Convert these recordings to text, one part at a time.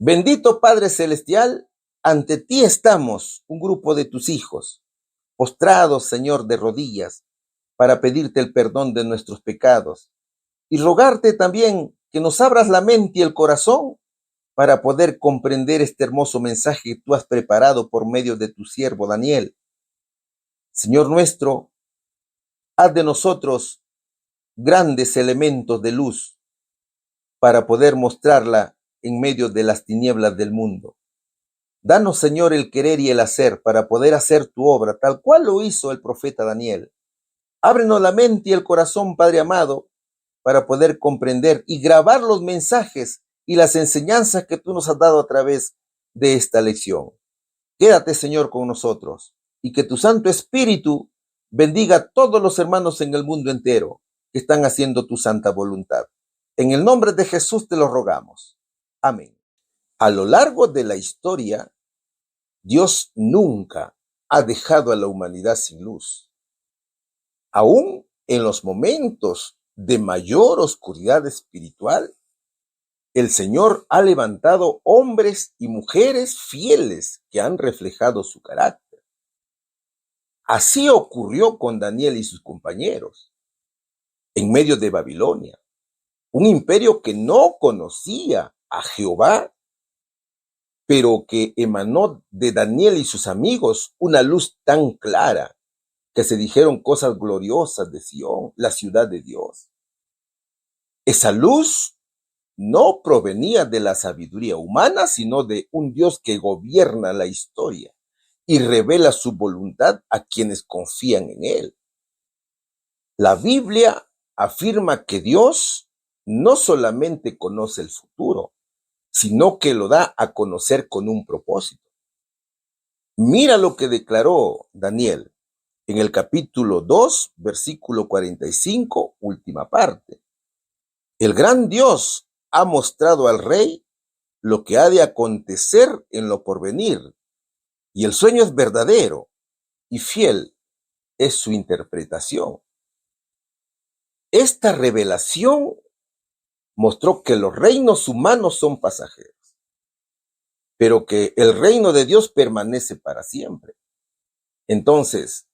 Bendito Padre Celestial, ante ti estamos, un grupo de tus hijos, postrados, Señor, de rodillas, para pedirte el perdón de nuestros pecados y rogarte también que nos abras la mente y el corazón para poder comprender este hermoso mensaje que tú has preparado por medio de tu siervo Daniel. Señor nuestro, haz de nosotros grandes elementos de luz para poder mostrarla en medio de las tinieblas del mundo. Danos, Señor, el querer y el hacer para poder hacer tu obra, tal cual lo hizo el profeta Daniel. Ábrenos la mente y el corazón, Padre amado, para poder comprender y grabar los mensajes y las enseñanzas que tú nos has dado a través de esta lección. Quédate, Señor, con nosotros y que tu Santo Espíritu bendiga a todos los hermanos en el mundo entero que están haciendo tu santa voluntad. En el nombre de Jesús te lo rogamos. Amén. A lo largo de la historia, Dios nunca ha dejado a la humanidad sin luz. Aún en los momentos de mayor oscuridad espiritual, el Señor ha levantado hombres y mujeres fieles que han reflejado su carácter. Así ocurrió con Daniel y sus compañeros en medio de Babilonia, un imperio que no conocía a Jehová, pero que emanó de Daniel y sus amigos una luz tan clara que se dijeron cosas gloriosas de Sión, la ciudad de Dios. Esa luz no provenía de la sabiduría humana, sino de un Dios que gobierna la historia y revela su voluntad a quienes confían en él. La Biblia afirma que Dios no solamente conoce el futuro, sino que lo da a conocer con un propósito. Mira lo que declaró Daniel en el capítulo 2, versículo 45, última parte. El gran Dios ha mostrado al rey lo que ha de acontecer en lo porvenir, y el sueño es verdadero y fiel es su interpretación. Esta revelación mostró que los reinos humanos son pasajeros, pero que el reino de Dios permanece para siempre. Entonces,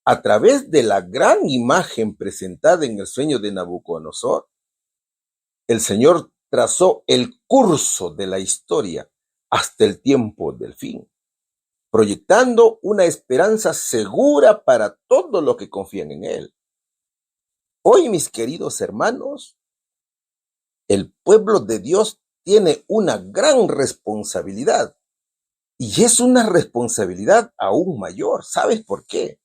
a través de la gran imagen presentada en el sueño de Nabucodonosor, el Señor trazó el curso de la historia hasta el tiempo del fin, proyectando una esperanza segura para todos los que confían en Él. Hoy, mis queridos hermanos, el pueblo de Dios tiene una gran responsabilidad, y es una responsabilidad aún mayor. ¿Sabes por qué?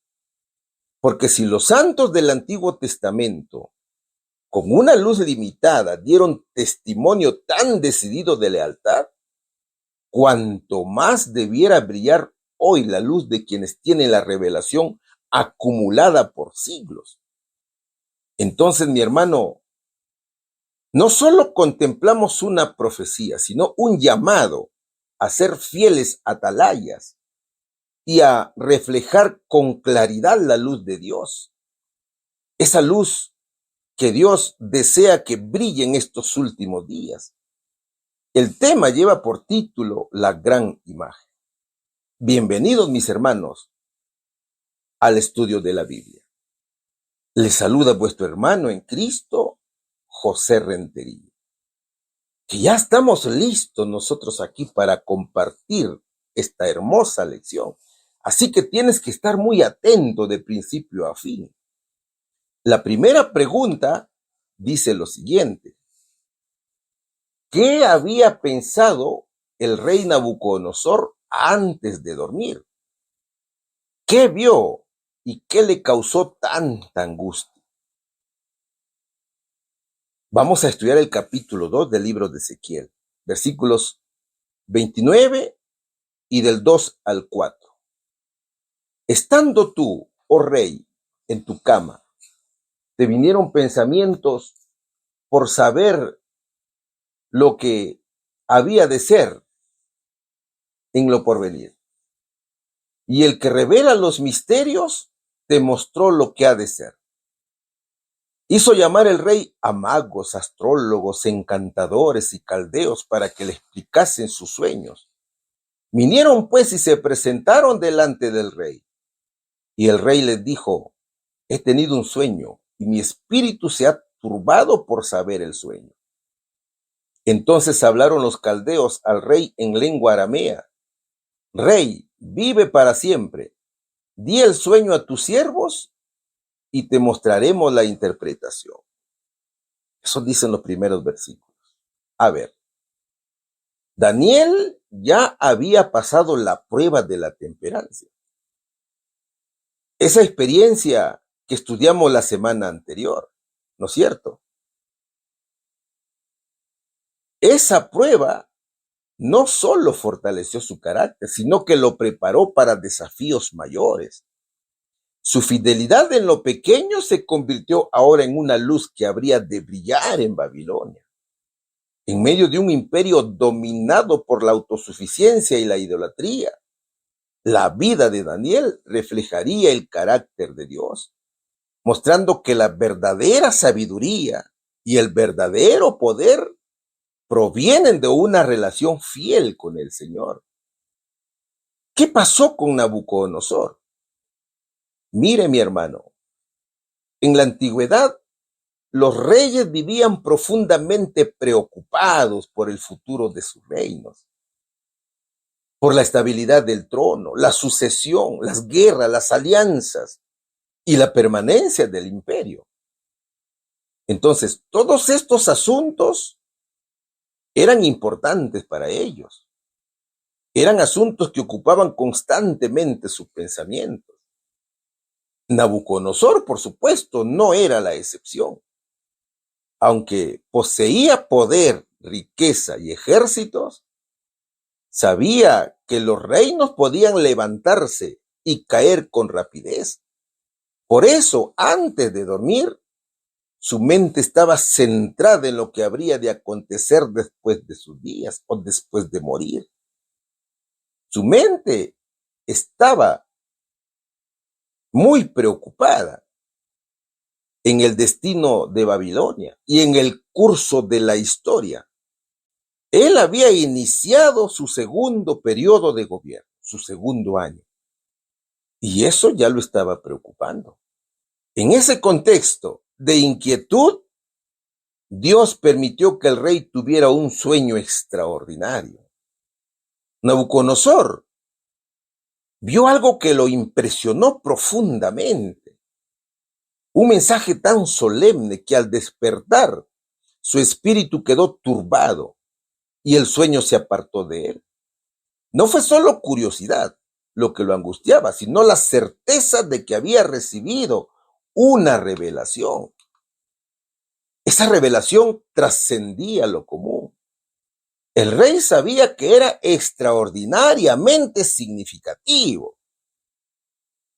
Porque si los santos del Antiguo Testamento, con una luz limitada, dieron testimonio tan decidido de lealtad, cuanto más debiera brillar hoy la luz de quienes tienen la revelación acumulada por siglos. Entonces, mi hermano, no solo contemplamos una profecía, sino un llamado a ser fieles atalayas y a reflejar con claridad la luz de Dios. Esa luz que Dios desea que brille en estos últimos días. El tema lleva por título La Gran Imagen. Bienvenidos, mis hermanos, al estudio de la Biblia. Les saluda vuestro hermano en Cristo, José Rentería. Que ya estamos listos nosotros aquí para compartir esta hermosa lección. Así que tienes que estar muy atento de principio a fin. La primera pregunta dice lo siguiente: ¿qué había pensado el rey Nabucodonosor antes de dormir? ¿Qué vio y qué le causó tanta angustia? Vamos a estudiar el capítulo 2 del libro de Ezequiel, versículos 29 y del 2 al 4. Estando tú, oh rey, en tu cama, te vinieron pensamientos por saber lo que había de ser en lo porvenir. Y el que revela los misterios te mostró lo que ha de ser. Hizo llamar el rey a magos, astrólogos, encantadores y caldeos para que le explicasen sus sueños. Vinieron pues y se presentaron delante del rey. Y el rey les dijo: he tenido un sueño y mi espíritu se ha turbado por saber el sueño. Entonces hablaron los caldeos al rey en lengua aramea: Rey, vive para siempre. Di el sueño a tus siervos y te mostraremos la interpretación. Eso dicen los primeros versículos. A ver, Daniel ya había pasado la prueba de la temperancia. Esa experiencia que estudiamos la semana anterior, ¿no es cierto? Esa prueba no solo fortaleció su carácter, sino que lo preparó para desafíos mayores. Su fidelidad en lo pequeño se convirtió ahora en una luz que habría de brillar en Babilonia. En medio de un imperio dominado por la autosuficiencia y la idolatría, la vida de Daniel reflejaría el carácter de Dios, mostrando que la verdadera sabiduría y el verdadero poder provienen de una relación fiel con el Señor. ¿Qué pasó con Nabucodonosor? Mire, mi hermano, en la antigüedad los reyes vivían profundamente preocupados por el futuro de sus reinos, por la estabilidad del trono, la sucesión, las guerras, las alianzas y la permanencia del imperio. Entonces, todos estos asuntos eran importantes para ellos. Eran asuntos que ocupaban constantemente sus pensamientos. Nabucodonosor, por supuesto, no era la excepción. Aunque poseía poder, riqueza y ejércitos, sabía que los reinos podían levantarse y caer con rapidez. Por eso, antes de dormir, su mente estaba centrada en lo que habría de acontecer después de sus días o después de morir. Su mente estaba muy preocupada en el destino de Babilonia y en el curso de la historia. Él había iniciado su segundo periodo de gobierno, su segundo año, y eso ya lo estaba preocupando. En ese contexto de inquietud, Dios permitió que el rey tuviera un sueño extraordinario. Nabucodonosor vio algo que lo impresionó profundamente. Un mensaje tan solemne que al despertar su espíritu quedó turbado y el sueño se apartó de él. No fue solo curiosidad lo que lo angustiaba, sino la certeza de que había recibido una revelación. Esa revelación trascendía lo común. El rey sabía que era extraordinariamente significativo.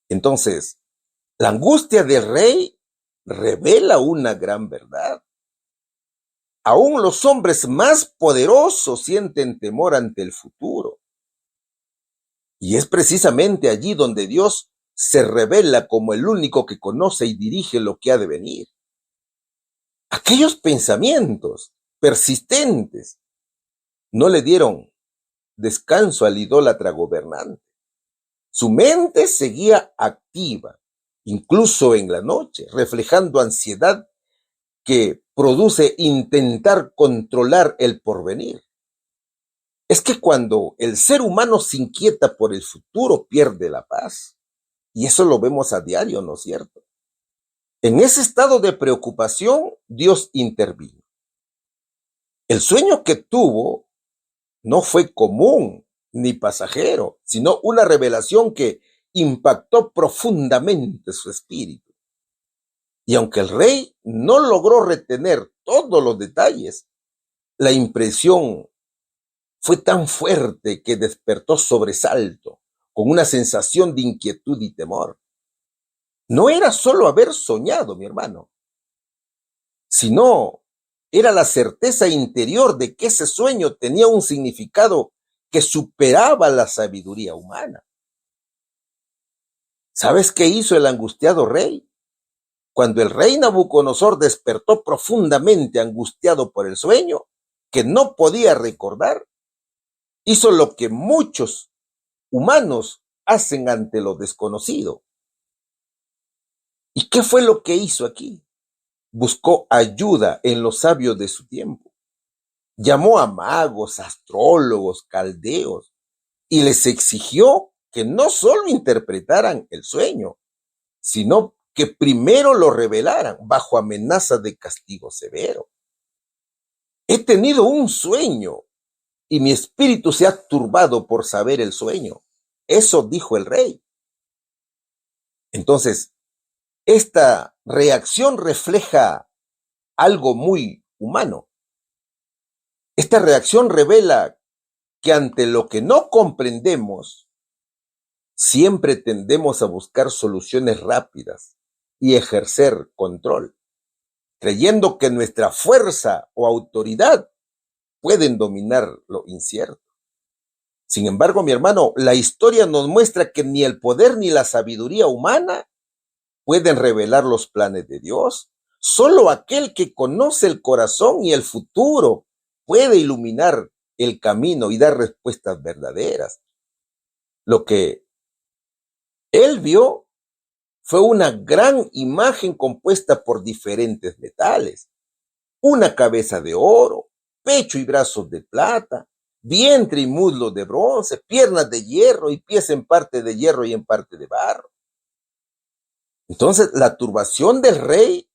Entonces, la angustia del rey revela una gran verdad. Aún los hombres más poderosos sienten temor ante el futuro. Y es precisamente allí donde Dios se revela como el único que conoce y dirige lo que ha de venir. Aquellos pensamientos persistentes no le dieron descanso al idólatra gobernante. Su mente seguía activa, incluso en la noche, reflejando ansiedad que produce intentar controlar el porvenir. Es que cuando el ser humano se inquieta por el futuro, pierde la paz. Y eso lo vemos a diario, ¿no es cierto? En ese estado de preocupación, Dios intervino. El sueño que tuvo no fue común ni pasajero, sino una revelación que impactó profundamente su espíritu. Y aunque el rey no logró retener todos los detalles, la impresión fue tan fuerte que despertó sobresalto, con una sensación de inquietud y temor. No era solo haber soñado, mi hermano, sino era la certeza interior de que ese sueño tenía un significado que superaba la sabiduría humana. ¿Sabes qué hizo el angustiado rey? Cuando el rey Nabucodonosor despertó profundamente angustiado por el sueño, que no podía recordar, hizo lo que muchos humanos hacen ante lo desconocido. ¿Y qué fue lo que hizo aquí? Buscó ayuda en los sabios de su tiempo. Llamó a magos, astrólogos, caldeos y les exigió que no solo interpretaran el sueño, sino que primero lo revelaran bajo amenaza de castigo severo. He tenido un sueño y mi espíritu se ha turbado por saber el sueño. Eso dijo el rey. Entonces, esta reacción refleja algo muy humano. Esta reacción revela que ante lo que no comprendemos, siempre tendemos a buscar soluciones rápidas y ejercer control, creyendo que nuestra fuerza o autoridad pueden dominar lo incierto. Sin embargo, mi hermano, la historia nos muestra que ni el poder ni la sabiduría humana pueden revelar los planes de Dios. Solo aquel que conoce el corazón y el futuro puede iluminar el camino y dar respuestas verdaderas. Lo que él vio fue una gran imagen compuesta por diferentes metales, una cabeza de oro, pecho y brazos de plata, vientre y muslos de bronce, piernas de hierro y pies en parte de hierro y en parte de barro. Entonces, la turbación del rey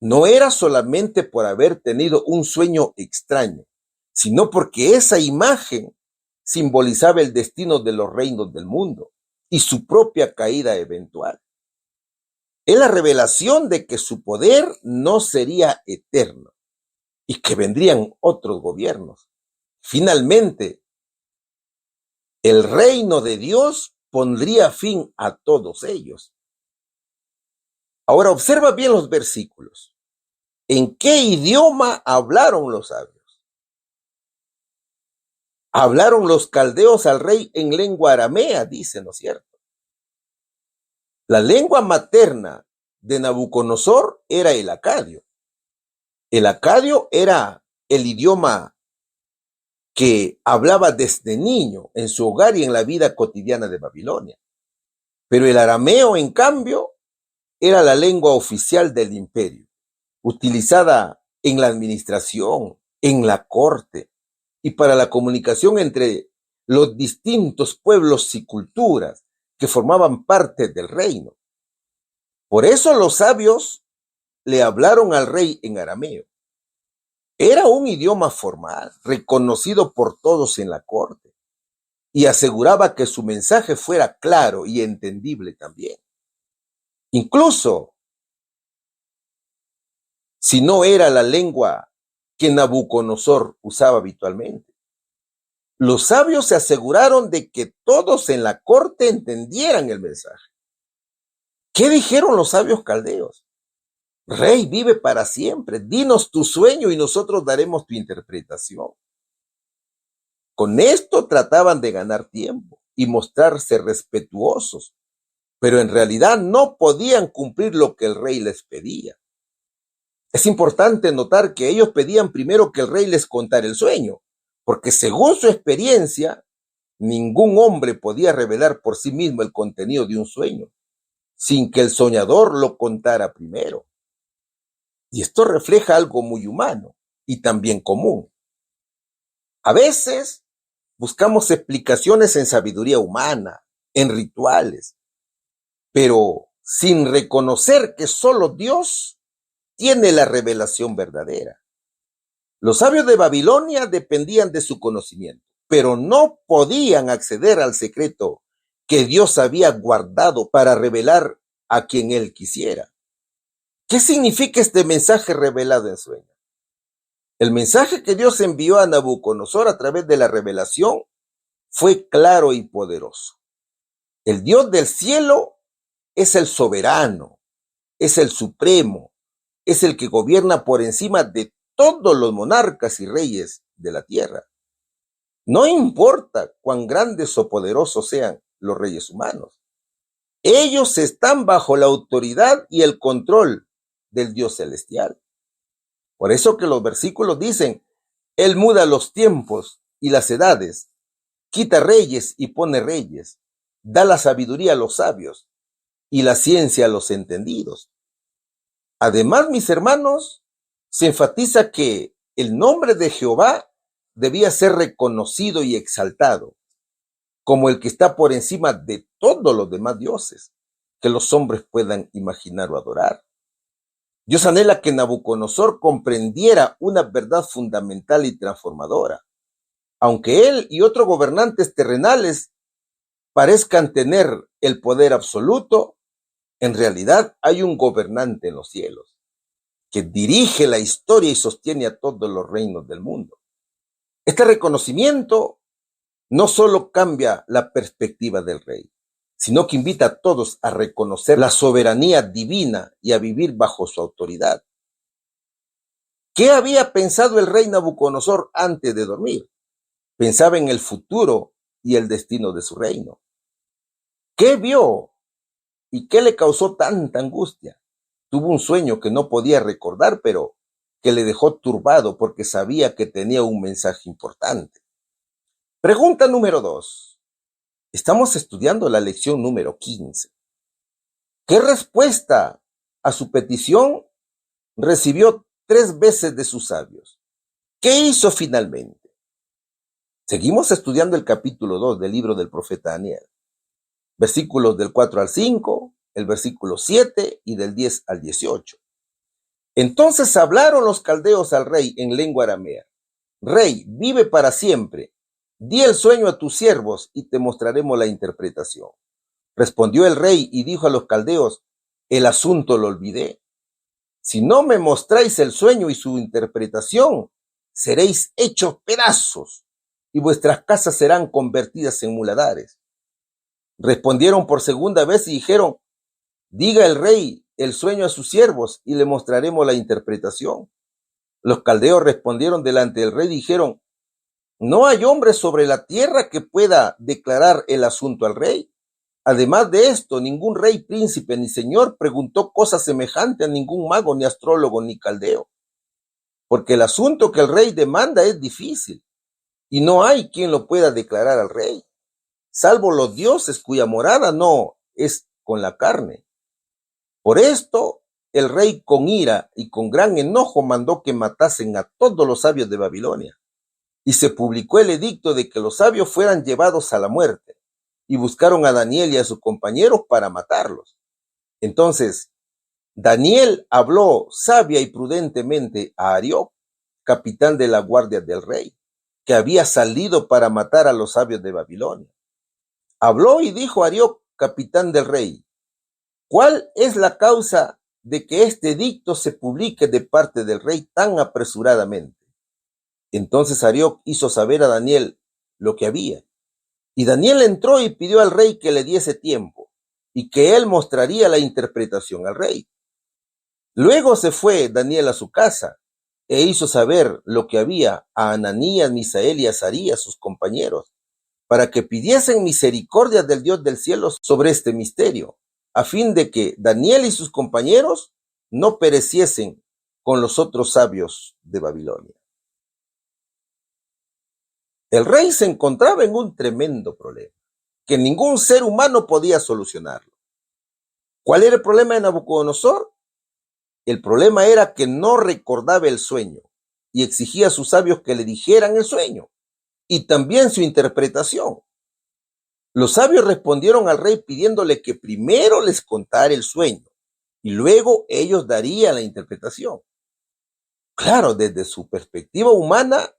no era solamente por haber tenido un sueño extraño, sino porque esa imagen simbolizaba el destino de los reinos del mundo y su propia caída eventual. Es la revelación de que su poder no sería eterno y que vendrían otros gobiernos. Finalmente, el reino de Dios pondría fin a todos ellos. Ahora observa bien los versículos. ¿En qué idioma hablaron los sabios? Hablaron los caldeos al rey en lengua aramea, dice, ¿no es cierto? La lengua materna de Nabucodonosor era el acadio. El acadio era el idioma que hablaba desde niño en su hogar y en la vida cotidiana de Babilonia. Pero el arameo, en cambio, era la lengua oficial del imperio, utilizada en la administración, en la corte y para la comunicación entre los distintos pueblos y culturas que formaban parte del reino. Por eso los sabios le hablaron al rey en arameo. Era un idioma formal, reconocido por todos en la corte, y aseguraba que su mensaje fuera claro y entendible también. Incluso si no era la lengua que Nabucodonosor usaba habitualmente. Los sabios se aseguraron de que todos en la corte entendieran el mensaje. ¿Qué dijeron los sabios caldeos? Rey, vive para siempre, dinos tu sueño y nosotros daremos tu interpretación. Con esto trataban de ganar tiempo y mostrarse respetuosos, pero en realidad no podían cumplir lo que el rey les pedía. Es importante notar que ellos pedían primero que el rey les contara el sueño, porque según su experiencia, ningún hombre podía revelar por sí mismo el contenido de un sueño, sin que el soñador lo contara primero. Y esto refleja algo muy humano y también común. A veces buscamos explicaciones en sabiduría humana, en rituales, pero sin reconocer que solo Dios tiene la revelación verdadera. Los sabios de Babilonia dependían de su conocimiento, pero no podían acceder al secreto que Dios había guardado para revelar a quien él quisiera. ¿Qué significa este mensaje revelado en sueño? El mensaje que Dios envió a Nabucodonosor a través de la revelación fue claro y poderoso. El Dios del cielo es el soberano, es el supremo, es el que gobierna por encima de todos los monarcas y reyes de la tierra. No importa cuán grandes o poderosos sean los reyes humanos. Ellos están bajo la autoridad y el control del Dios celestial. Por eso que los versículos dicen, Él muda los tiempos y las edades, quita reyes y pone reyes, da la sabiduría a los sabios y la ciencia a los entendidos. Además, mis hermanos, se enfatiza que el nombre de Jehová debía ser reconocido y exaltado como el que está por encima de todos los demás dioses que los hombres puedan imaginar o adorar. Dios anhela que Nabucodonosor comprendiera una verdad fundamental y transformadora. Aunque él y otros gobernantes terrenales parezcan tener el poder absoluto, en realidad hay un gobernante en los cielos que dirige la historia y sostiene a todos los reinos del mundo. Este reconocimiento no solo cambia la perspectiva del rey, sino que invita a todos a reconocer la soberanía divina y a vivir bajo su autoridad. ¿Qué había pensado el rey Nabucodonosor antes de dormir? Pensaba en el futuro y el destino de su reino. ¿Qué vio y qué le causó tanta angustia? Tuvo un sueño que no podía recordar, pero que le dejó turbado porque sabía que tenía un mensaje importante. Pregunta número 2. Estamos estudiando la lección número 15. ¿Qué respuesta a su petición recibió 3 veces de sus sabios? ¿Qué hizo finalmente? Seguimos estudiando el capítulo 2 del libro del profeta Daniel. Versículos del 4 al 5, el versículo 7 y del 10 al 18. Entonces hablaron los caldeos al rey en lengua aramea. Rey, vive para siempre. Di el sueño a tus siervos y te mostraremos la interpretación. Respondió el rey y dijo a los caldeos, el asunto lo olvidé. Si no me mostráis el sueño y su interpretación, seréis hechos pedazos y vuestras casas serán convertidas en muladares. Respondieron por segunda vez y dijeron, diga el rey el sueño a sus siervos y le mostraremos la interpretación. Los caldeos respondieron delante del rey y dijeron, no hay hombre sobre la tierra que pueda declarar el asunto al rey. Además de esto, ningún rey, príncipe ni señor preguntó cosa semejante a ningún mago, ni astrólogo, ni caldeo. Porque el asunto que el rey demanda es difícil y no hay quien lo pueda declarar al rey, salvo los dioses cuya morada no es con la carne. Por esto, el rey con ira y con gran enojo mandó que matasen a todos los sabios de Babilonia. Y se publicó el edicto de que los sabios fueran llevados a la muerte, y buscaron a Daniel y a sus compañeros para matarlos. Entonces, Daniel habló sabia y prudentemente a Arioc, capitán de la guardia del rey, que había salido para matar a los sabios de Babilonia. Habló y dijo a Arioc, capitán del rey, ¿cuál es la causa de que este edicto se publique de parte del rey tan apresuradamente? Entonces Arioc hizo saber a Daniel lo que había. Y Daniel entró y pidió al rey que le diese tiempo y que él mostraría la interpretación al rey. Luego se fue Daniel a su casa e hizo saber lo que había a Ananías, Misael y Azarías, sus compañeros, para que pidiesen misericordia del Dios del cielo sobre este misterio, a fin de que Daniel y sus compañeros no pereciesen con los otros sabios de Babilonia. El rey se encontraba en un tremendo problema, que ningún ser humano podía solucionarlo. ¿Cuál era el problema de Nabucodonosor? El problema era que no recordaba el sueño y exigía a sus sabios que le dijeran el sueño y también su interpretación. Los sabios respondieron al rey pidiéndole que primero les contara el sueño y luego ellos darían la interpretación. Claro, desde su perspectiva humana,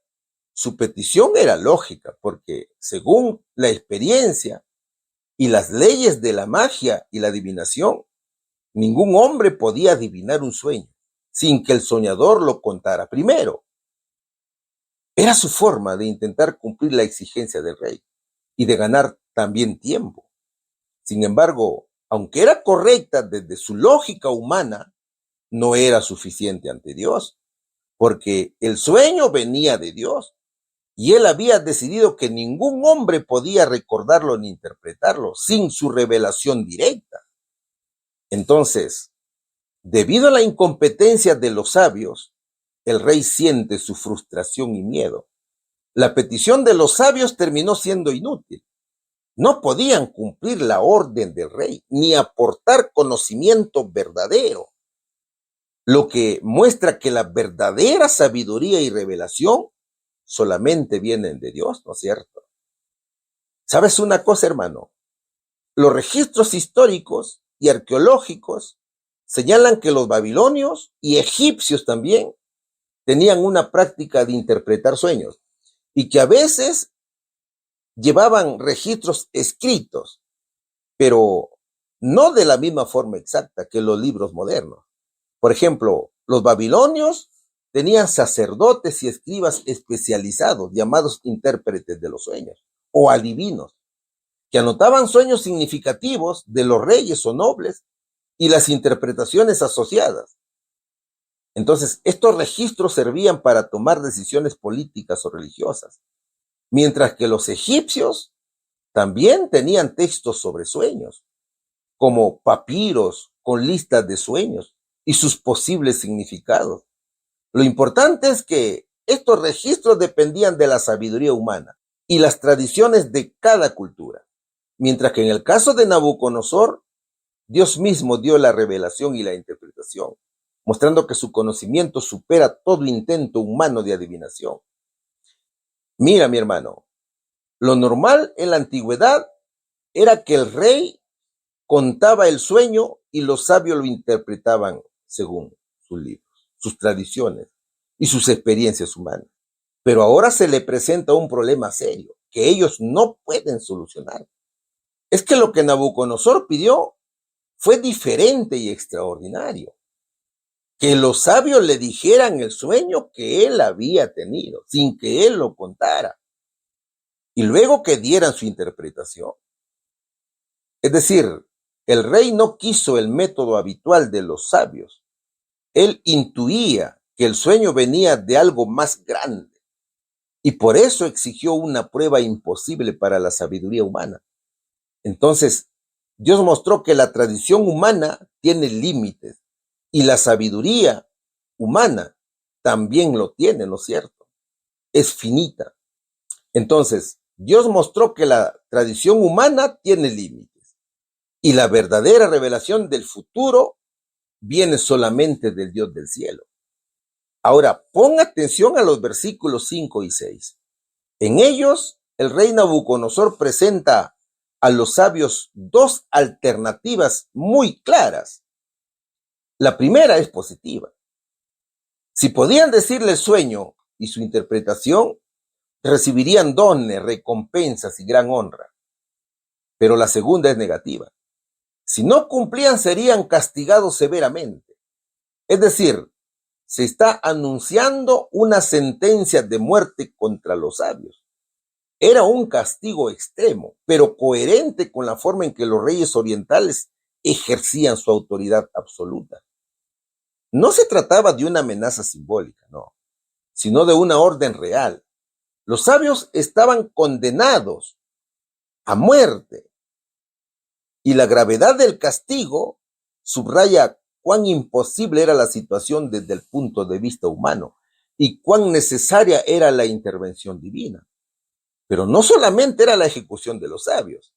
su petición era lógica, porque según la experiencia y las leyes de la magia y la adivinación, ningún hombre podía adivinar un sueño sin que el soñador lo contara primero. Era su forma de intentar cumplir la exigencia del rey y de ganar también tiempo. Sin embargo, aunque era correcta desde su lógica humana, no era suficiente ante Dios, porque el sueño venía de Dios. y él había decidido que ningún hombre podía recordarlo ni interpretarlo sin su revelación directa. Entonces, debido a la incompetencia de los sabios, el rey siente su frustración y miedo. La petición de los sabios terminó siendo inútil. No podían cumplir la orden del rey, ni aportar conocimiento verdadero, lo que muestra que la verdadera sabiduría y revelación solamente vienen de Dios, ¿no es cierto? ¿Sabes una cosa, hermano? Los registros históricos y arqueológicos señalan que los babilonios y egipcios también tenían una práctica de interpretar sueños y que a veces llevaban registros escritos, pero no de la misma forma exacta que los libros modernos. Por ejemplo, los babilonios tenían sacerdotes y escribas especializados, llamados intérpretes de los sueños, o adivinos, que anotaban sueños significativos de los reyes o nobles y las interpretaciones asociadas. Entonces, estos registros servían para tomar decisiones políticas o religiosas, mientras que los egipcios también tenían textos sobre sueños, como papiros con listas de sueños y sus posibles significados. Lo importante es que estos registros dependían de la sabiduría humana y las tradiciones de cada cultura, mientras que en el caso de Nabucodonosor, Dios mismo dio la revelación y la interpretación, mostrando que su conocimiento supera todo intento humano de adivinación. Mira, mi hermano, lo normal en la antigüedad era que el rey contaba el sueño y los sabios lo interpretaban según sus libros, sus tradiciones y sus experiencias humanas. Pero ahora se le presenta un problema serio que ellos no pueden solucionar. Es que lo que Nabucodonosor pidió fue diferente y extraordinario. Que los sabios le dijeran el sueño que él había tenido, sin que él lo contara, y luego que dieran su interpretación. Es decir, el rey no quiso el método habitual de los sabios. Él intuía que el sueño venía de algo más grande, y por eso exigió una prueba imposible para la sabiduría humana. Entonces, Dios mostró que la tradición humana tiene límites y la sabiduría humana también lo tiene, ¿no es cierto? Es finita. Entonces, Dios mostró que la tradición humana tiene límites y la verdadera revelación del futuro viene solamente del Dios del cielo. Ahora, pon atención a los versículos 5 y 6. En ellos, el rey Nabucodonosor presenta a los sabios dos alternativas muy claras. La primera es positiva. Si podían decirle el sueño y su interpretación, recibirían dones, recompensas y gran honra. Pero la segunda es negativa. Si no cumplían, serían castigados severamente. Es decir, se está anunciando una sentencia de muerte contra los sabios. Era un castigo extremo, pero coherente con la forma en que los reyes orientales ejercían su autoridad absoluta. No se trataba de una amenaza simbólica, no, sino de una orden real. Los sabios estaban condenados a muerte y la gravedad del castigo subraya cuán imposible era la situación desde el punto de vista humano y cuán necesaria era la intervención divina. Pero no solamente era la ejecución de los sabios,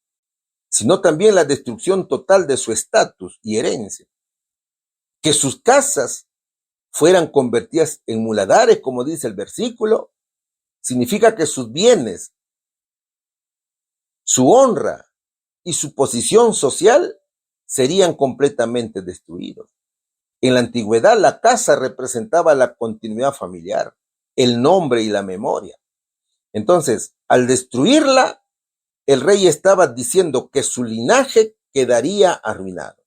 sino también la destrucción total de su estatus y herencia. Que sus casas fueran convertidas en muladares, como dice el versículo, significa que sus bienes, su honra y su posición social serían completamente destruidos. En la antigüedad, la casa representaba la continuidad familiar, el nombre y la memoria. Entonces, al destruirla, el rey estaba diciendo que su linaje quedaría arruinado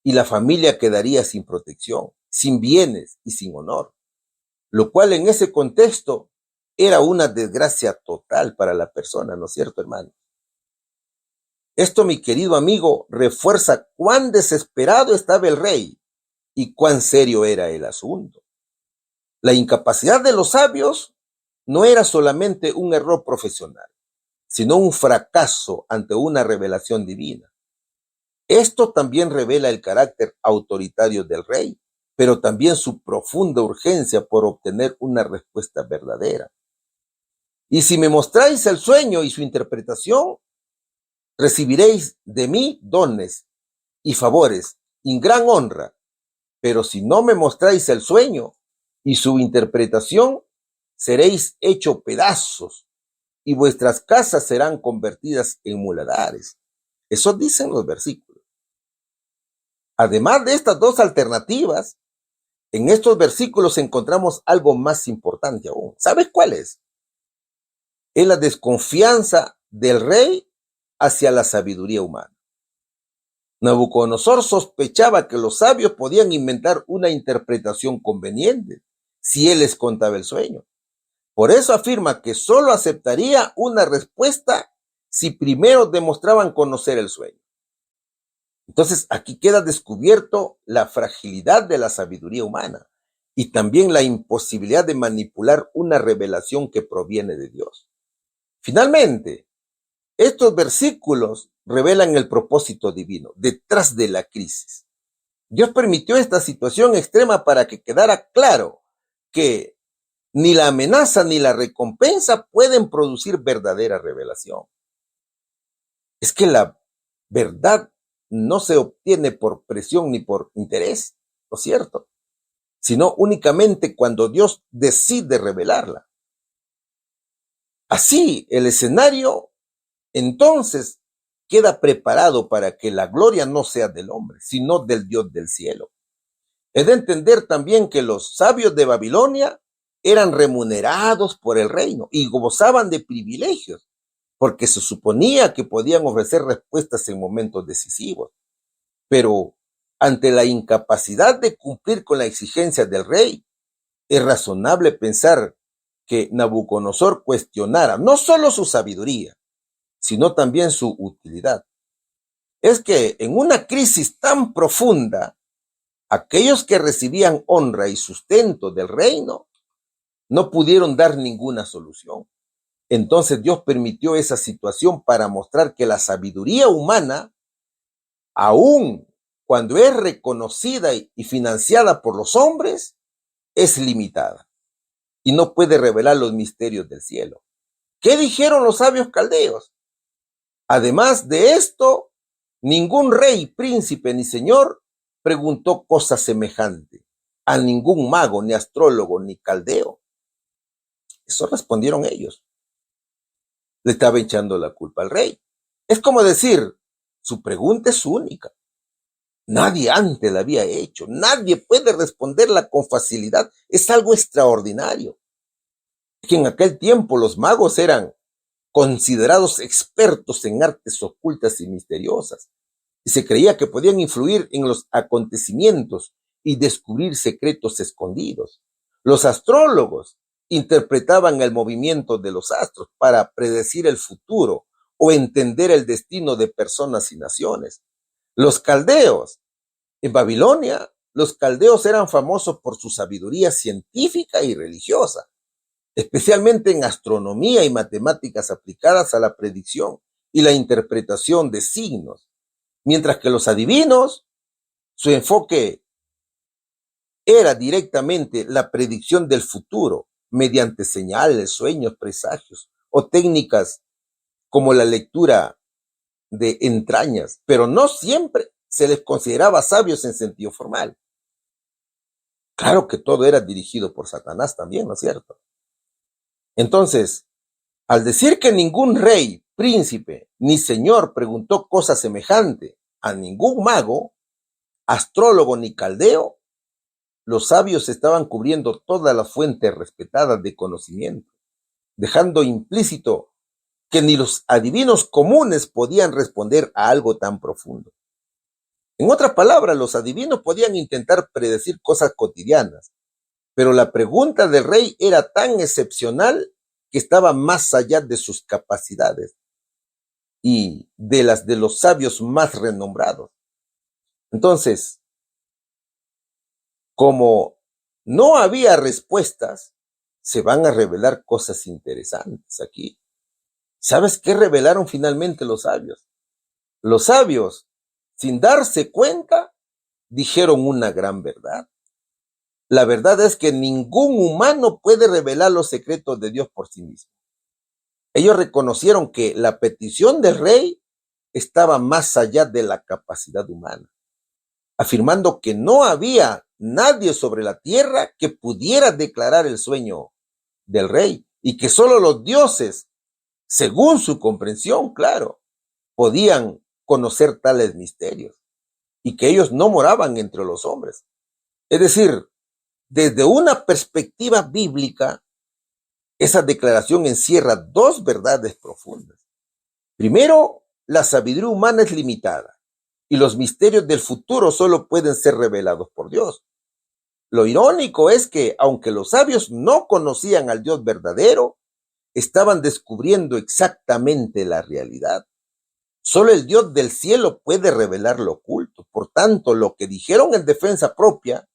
y la familia quedaría sin protección, sin bienes y sin honor, lo cual en ese contexto era una desgracia total para la persona, ¿no es cierto, hermano? Esto, mi querido amigo, refuerza cuán desesperado estaba el rey y cuán serio era el asunto. La incapacidad de los sabios no era solamente un error profesional, sino un fracaso ante una revelación divina. Esto también revela el carácter autoritario del rey, pero también su profunda urgencia por obtener una respuesta verdadera. Y si me mostráis el sueño y su interpretación, recibiréis de mí dones y favores y gran honra. Pero si no me mostráis el sueño y su interpretación, seréis hecho pedazos y vuestras casas serán convertidas en muladares. Eso dicen los versículos. Además de estas dos alternativas, en estos versículos encontramos algo más importante aún. ¿Sabes cuál es? Es la desconfianza del rey hacia la sabiduría humana. Nabucodonosor sospechaba que los sabios podían inventar una interpretación conveniente si él les contaba el sueño. Por eso afirma que solo aceptaría una respuesta si primero demostraban conocer el sueño. Entonces aquí queda descubierto la fragilidad de la sabiduría humana y también la imposibilidad de manipular una revelación que proviene de Dios. Finalmente, estos versículos revelan el propósito divino detrás de la crisis. Dios permitió esta situación extrema para que quedara claro que ni la amenaza ni la recompensa pueden producir verdadera revelación. Es que la verdad no se obtiene por presión ni por interés, ¿no es cierto? Sino únicamente cuando Dios decide revelarla. Así, el escenario entonces queda preparado para que la gloria no sea del hombre, sino del Dios del cielo. Es de entender también que los sabios de Babilonia eran remunerados por el reino y gozaban de privilegios, porque se suponía que podían ofrecer respuestas en momentos decisivos. Pero ante la incapacidad de cumplir con la exigencia del rey, es razonable pensar que Nabucodonosor cuestionara no solo su sabiduría, sino también su utilidad. Es que en una crisis tan profunda, aquellos que recibían honra y sustento del reino no pudieron dar ninguna solución. Entonces Dios permitió esa situación para mostrar que la sabiduría humana, aun cuando es reconocida y financiada por los hombres, es limitada y no puede revelar los misterios del cielo. ¿Qué dijeron los sabios caldeos? Además de esto, ningún rey, príncipe ni señor preguntó cosa semejante a ningún mago, ni astrólogo, ni caldeo. Eso respondieron ellos. Le estaba echando la culpa al rey. Es como decir, su pregunta es única. Nadie antes la había hecho. Nadie puede responderla con facilidad. Es algo extraordinario. Que en aquel tiempo los magos eran considerados expertos en artes ocultas y misteriosas, y se creía que podían influir en los acontecimientos y descubrir secretos escondidos. Los astrólogos interpretaban el movimiento de los astros para predecir el futuro o entender el destino de personas y naciones. Los caldeos, en Babilonia, los caldeos eran famosos por su sabiduría científica y religiosa, especialmente en astronomía y matemáticas aplicadas a la predicción y la interpretación de signos, mientras que los adivinos, su enfoque era directamente la predicción del futuro mediante señales, sueños, presagios o técnicas como la lectura de entrañas, pero no siempre se les consideraba sabios en sentido formal. Claro que todo era dirigido por Satanás también, ¿no es cierto? Entonces, al decir que ningún rey, príncipe ni señor preguntó cosa semejante a ningún mago, astrólogo ni caldeo, los sabios estaban cubriendo todas las fuentes respetadas de conocimiento, dejando implícito que ni los adivinos comunes podían responder a algo tan profundo. En otras palabras, los adivinos podían intentar predecir cosas cotidianas, pero la pregunta del rey era tan excepcional que estaba más allá de sus capacidades y de las de los sabios más renombrados. Entonces, como no había respuestas, se van a revelar cosas interesantes aquí. ¿Sabes qué revelaron finalmente los sabios? Los sabios, sin darse cuenta, dijeron una gran verdad. La verdad es que ningún humano puede revelar los secretos de Dios por sí mismo. Ellos reconocieron que la petición del rey estaba más allá de la capacidad humana, afirmando que no había nadie sobre la tierra que pudiera declarar el sueño del rey y que solo los dioses, según su comprensión, claro, podían conocer tales misterios y que ellos no moraban entre los hombres. Es decir, desde una perspectiva bíblica, esa declaración encierra dos verdades profundas. Primero, la sabiduría humana es limitada y los misterios del futuro solo pueden ser revelados por Dios. Lo irónico es que, aunque los sabios no conocían al Dios verdadero, estaban descubriendo exactamente la realidad. Solo el Dios del cielo puede revelar lo oculto. Por tanto, lo que dijeron en defensa propia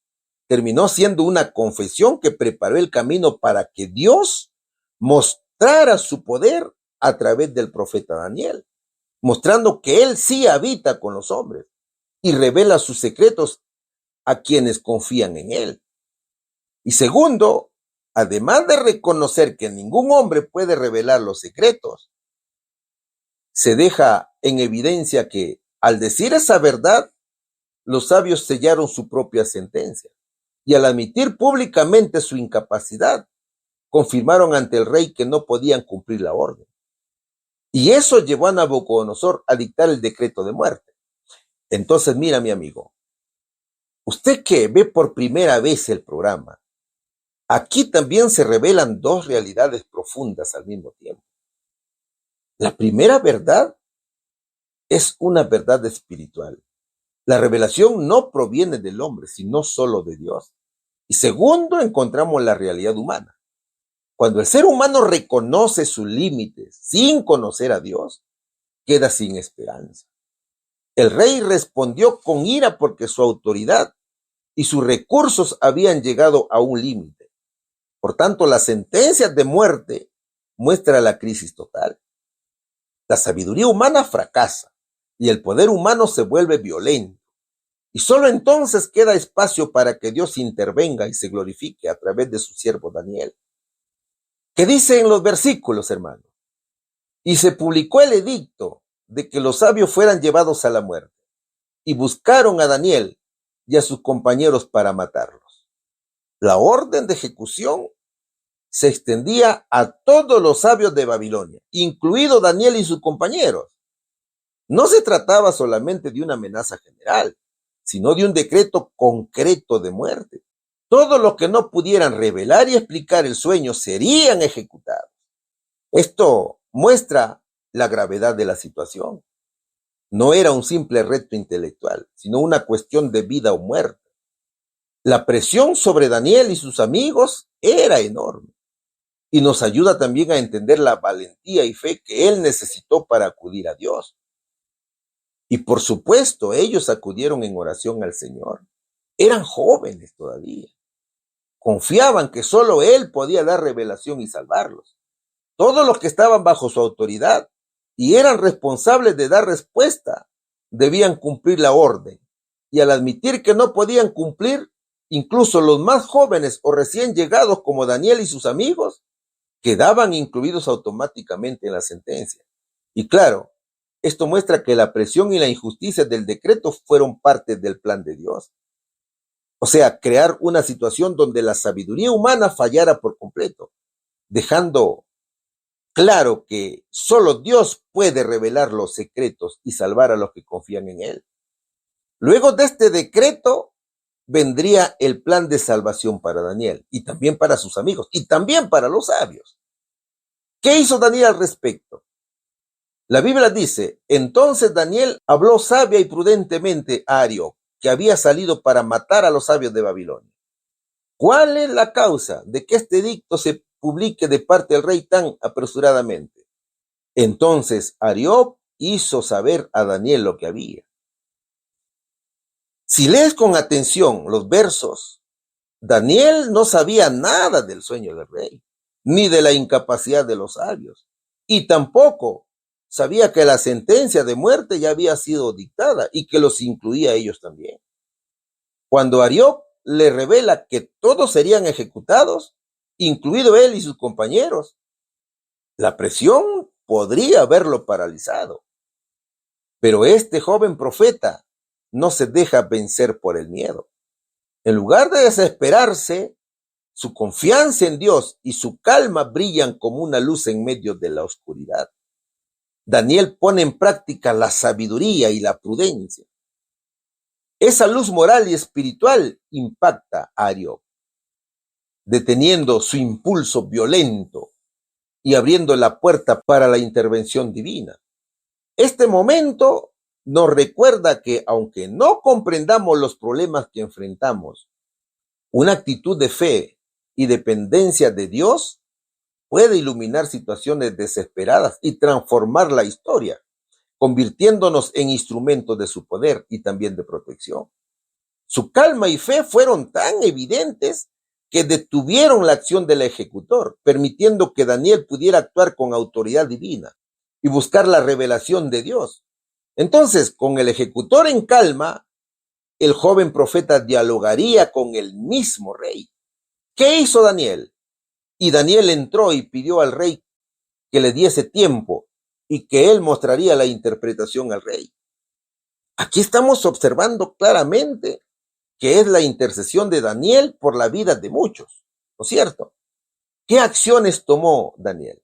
terminó siendo una confesión que preparó el camino para que Dios mostrara su poder a través del profeta Daniel, mostrando que él sí habita con los hombres y revela sus secretos a quienes confían en él. Y segundo, además de reconocer que ningún hombre puede revelar los secretos, se deja en evidencia que, al decir esa verdad, los sabios sellaron su propia sentencia y al admitir públicamente su incapacidad, confirmaron ante el rey que no podían cumplir la orden. Y eso llevó a Nabucodonosor a dictar el decreto de muerte. Entonces, mira, mi amigo, usted que ve por primera vez el programa, aquí también se revelan dos realidades profundas al mismo tiempo. La primera verdad es una verdad espiritual. La revelación no proviene del hombre, sino solo de Dios. Y segundo, encontramos la realidad humana. Cuando el ser humano reconoce sus límites sin conocer a Dios, queda sin esperanza. El rey respondió con ira porque su autoridad y sus recursos habían llegado a un límite. Por tanto, la sentencia de muerte muestra la crisis total. La sabiduría humana fracasa y el poder humano se vuelve violento. Y solo entonces queda espacio para que Dios intervenga y se glorifique a través de su siervo Daniel. ¿Qué dice en los versículos, hermano? Y se publicó el edicto de que los sabios fueran llevados a la muerte, y buscaron a Daniel y a sus compañeros para matarlos. La orden de ejecución se extendía a todos los sabios de Babilonia, incluido Daniel y sus compañeros. No se trataba solamente de una amenaza general, sino de un decreto concreto de muerte. Todos los que no pudieran revelar y explicar el sueño serían ejecutados. Esto muestra la gravedad de la situación. No era un simple reto intelectual, sino una cuestión de vida o muerte. La presión sobre Daniel y sus amigos era enorme y nos ayuda también a entender la valentía y fe que él necesitó para acudir a Dios. Y por supuesto, ellos acudieron en oración al Señor. Eran jóvenes todavía. Confiaban que solo Él podía dar revelación y salvarlos. Todos los que estaban bajo su autoridad y eran responsables de dar respuesta debían cumplir la orden. Y al admitir que no podían cumplir, incluso los más jóvenes o recién llegados como Daniel y sus amigos, quedaban incluidos automáticamente en la sentencia. Y claro, esto muestra que la presión y la injusticia del decreto fueron parte del plan de Dios. O sea, crear una situación donde la sabiduría humana fallara por completo, dejando claro que solo Dios puede revelar los secretos y salvar a los que confían en Él. Luego de este decreto vendría el plan de salvación para Daniel y también para sus amigos y también para los sabios. ¿Qué hizo Daniel al respecto? La Biblia dice, entonces Daniel habló sabia y prudentemente a Arioc, que había salido para matar a los sabios de Babilonia. ¿Cuál es la causa de que este edicto se publique de parte del rey tan apresuradamente? Entonces Arioc hizo saber a Daniel lo que había. Si lees con atención los versos, Daniel no sabía nada del sueño del rey. ni de la incapacidad de los sabios, y tampoco sabía que la sentencia de muerte ya había sido dictada y que los incluía a ellos también. Cuando Arioc le revela que todos serían ejecutados, incluido él y sus compañeros, la presión podría haberlo paralizado. Pero este joven profeta no se deja vencer por el miedo. En lugar de desesperarse, su confianza en Dios y su calma brillan como una luz en medio de la oscuridad. Daniel pone en práctica la sabiduría y la prudencia. Esa luz moral y espiritual impacta a Arioc, deteniendo su impulso violento y abriendo la puerta para la intervención divina. Este momento nos recuerda que, aunque no comprendamos los problemas que enfrentamos, una actitud de fe y dependencia de Dios puede iluminar situaciones desesperadas y transformar la historia, convirtiéndonos en instrumentos de su poder y también de protección. Su calma y fe fueron tan evidentes que detuvieron la acción del ejecutor, permitiendo que Daniel pudiera actuar con autoridad divina y buscar la revelación de Dios. Entonces, con el ejecutor en calma, el joven profeta dialogaría con el mismo rey. ¿Qué hizo Daniel? Y Daniel entró y pidió al rey que le diese tiempo y que él mostraría la interpretación al rey. Aquí estamos observando claramente que es la intercesión de Daniel por la vida de muchos, ¿no es cierto? ¿Qué acciones tomó Daniel?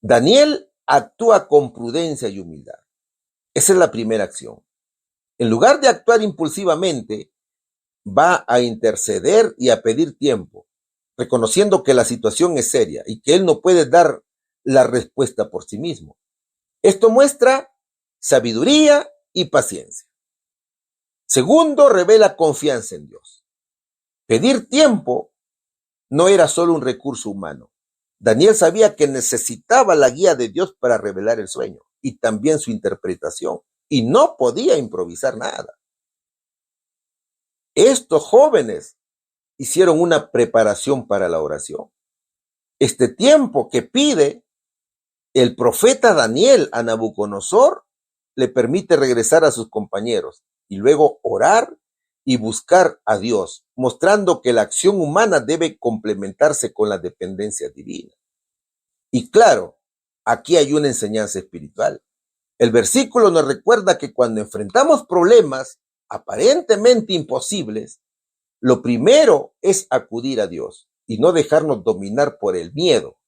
Daniel actúa con prudencia y humildad. Esa es la primera acción. En lugar de actuar impulsivamente, va a interceder y a pedir tiempo, reconociendo que la situación es seria y que él no puede dar la respuesta por sí mismo. Esto muestra sabiduría y paciencia. Segundo, revela confianza en Dios. Pedir tiempo no era solo un recurso humano. Daniel sabía que necesitaba la guía de Dios para revelar el sueño y también su interpretación, y no podía improvisar nada. Estos jóvenes hicieron una preparación para la oración. Este tiempo que pide el profeta Daniel a Nabucodonosor le permite regresar a sus compañeros y luego orar y buscar a Dios, mostrando que la acción humana debe complementarse con la dependencia divina. Y claro, aquí hay una enseñanza espiritual. El versículo nos recuerda que cuando enfrentamos problemas aparentemente imposibles, lo primero es acudir a Dios y no dejarnos dominar por el miedo,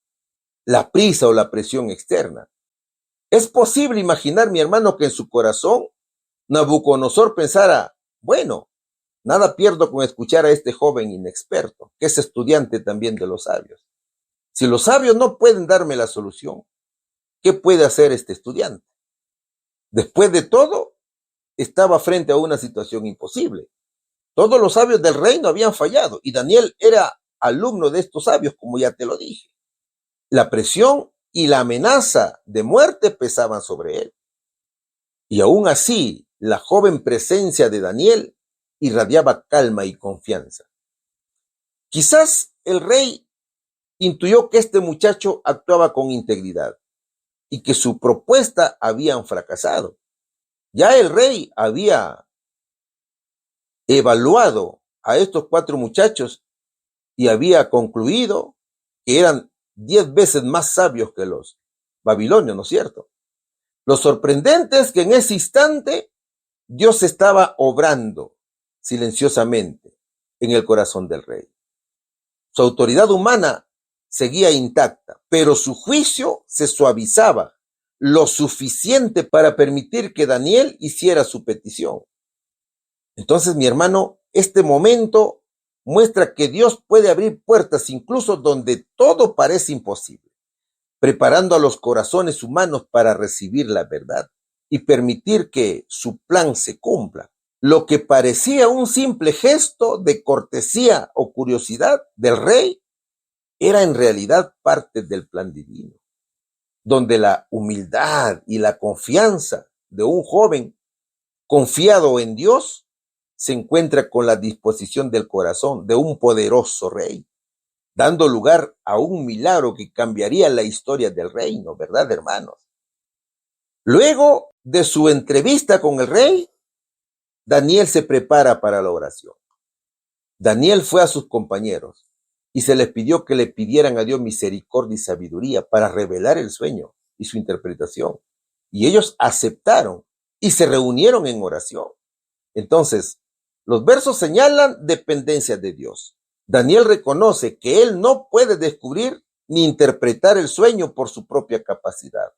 la prisa o la presión externa. Es posible imaginar, mi hermano, que en su corazón Nabucodonosor pensara, bueno, nada pierdo con escuchar a este joven inexperto, que es estudiante también de los sabios. Si los sabios no pueden darme la solución, ¿qué puede hacer este estudiante? Después de todo, estaba frente a una situación imposible. Todos los sabios del reino habían fallado y Daniel era alumno de estos sabios, como ya te lo dije. La presión y la amenaza de muerte pesaban sobre él. Y aún así, la joven presencia de Daniel irradiaba calma y confianza. Quizás el rey intuyó que este muchacho actuaba con integridad y que su propuesta habían fracasado. Ya el rey había evaluado a estos 4 muchachos y había concluido que eran 10 veces más sabios que los babilonios, ¿no es cierto? Lo sorprendente es que en ese instante Dios estaba obrando silenciosamente en el corazón del rey. Su autoridad humana seguía intacta, pero su juicio se suavizaba lo suficiente para permitir que Daniel hiciera su petición. Entonces, mi hermano, este momento muestra que Dios puede abrir puertas incluso donde todo parece imposible, preparando a los corazones humanos para recibir la verdad y permitir que su plan se cumpla. Lo que parecía un simple gesto de cortesía o curiosidad del rey era en realidad parte del plan divino, donde la humildad y la confianza de un joven confiado en Dios se encuentra con la disposición del corazón de un poderoso rey. dando lugar a un milagro que cambiaría la historia del reino, ¿verdad, hermanos? Luego de su entrevista con el rey, Daniel se prepara para la oración. Daniel fue a sus compañeros y se les pidió que le pidieran a Dios misericordia y sabiduría para revelar el sueño y su interpretación. Y ellos aceptaron y se reunieron en oración. Entonces, los versos señalan dependencia de Dios. Daniel reconoce que él no puede descubrir ni interpretar el sueño por su propia capacidad.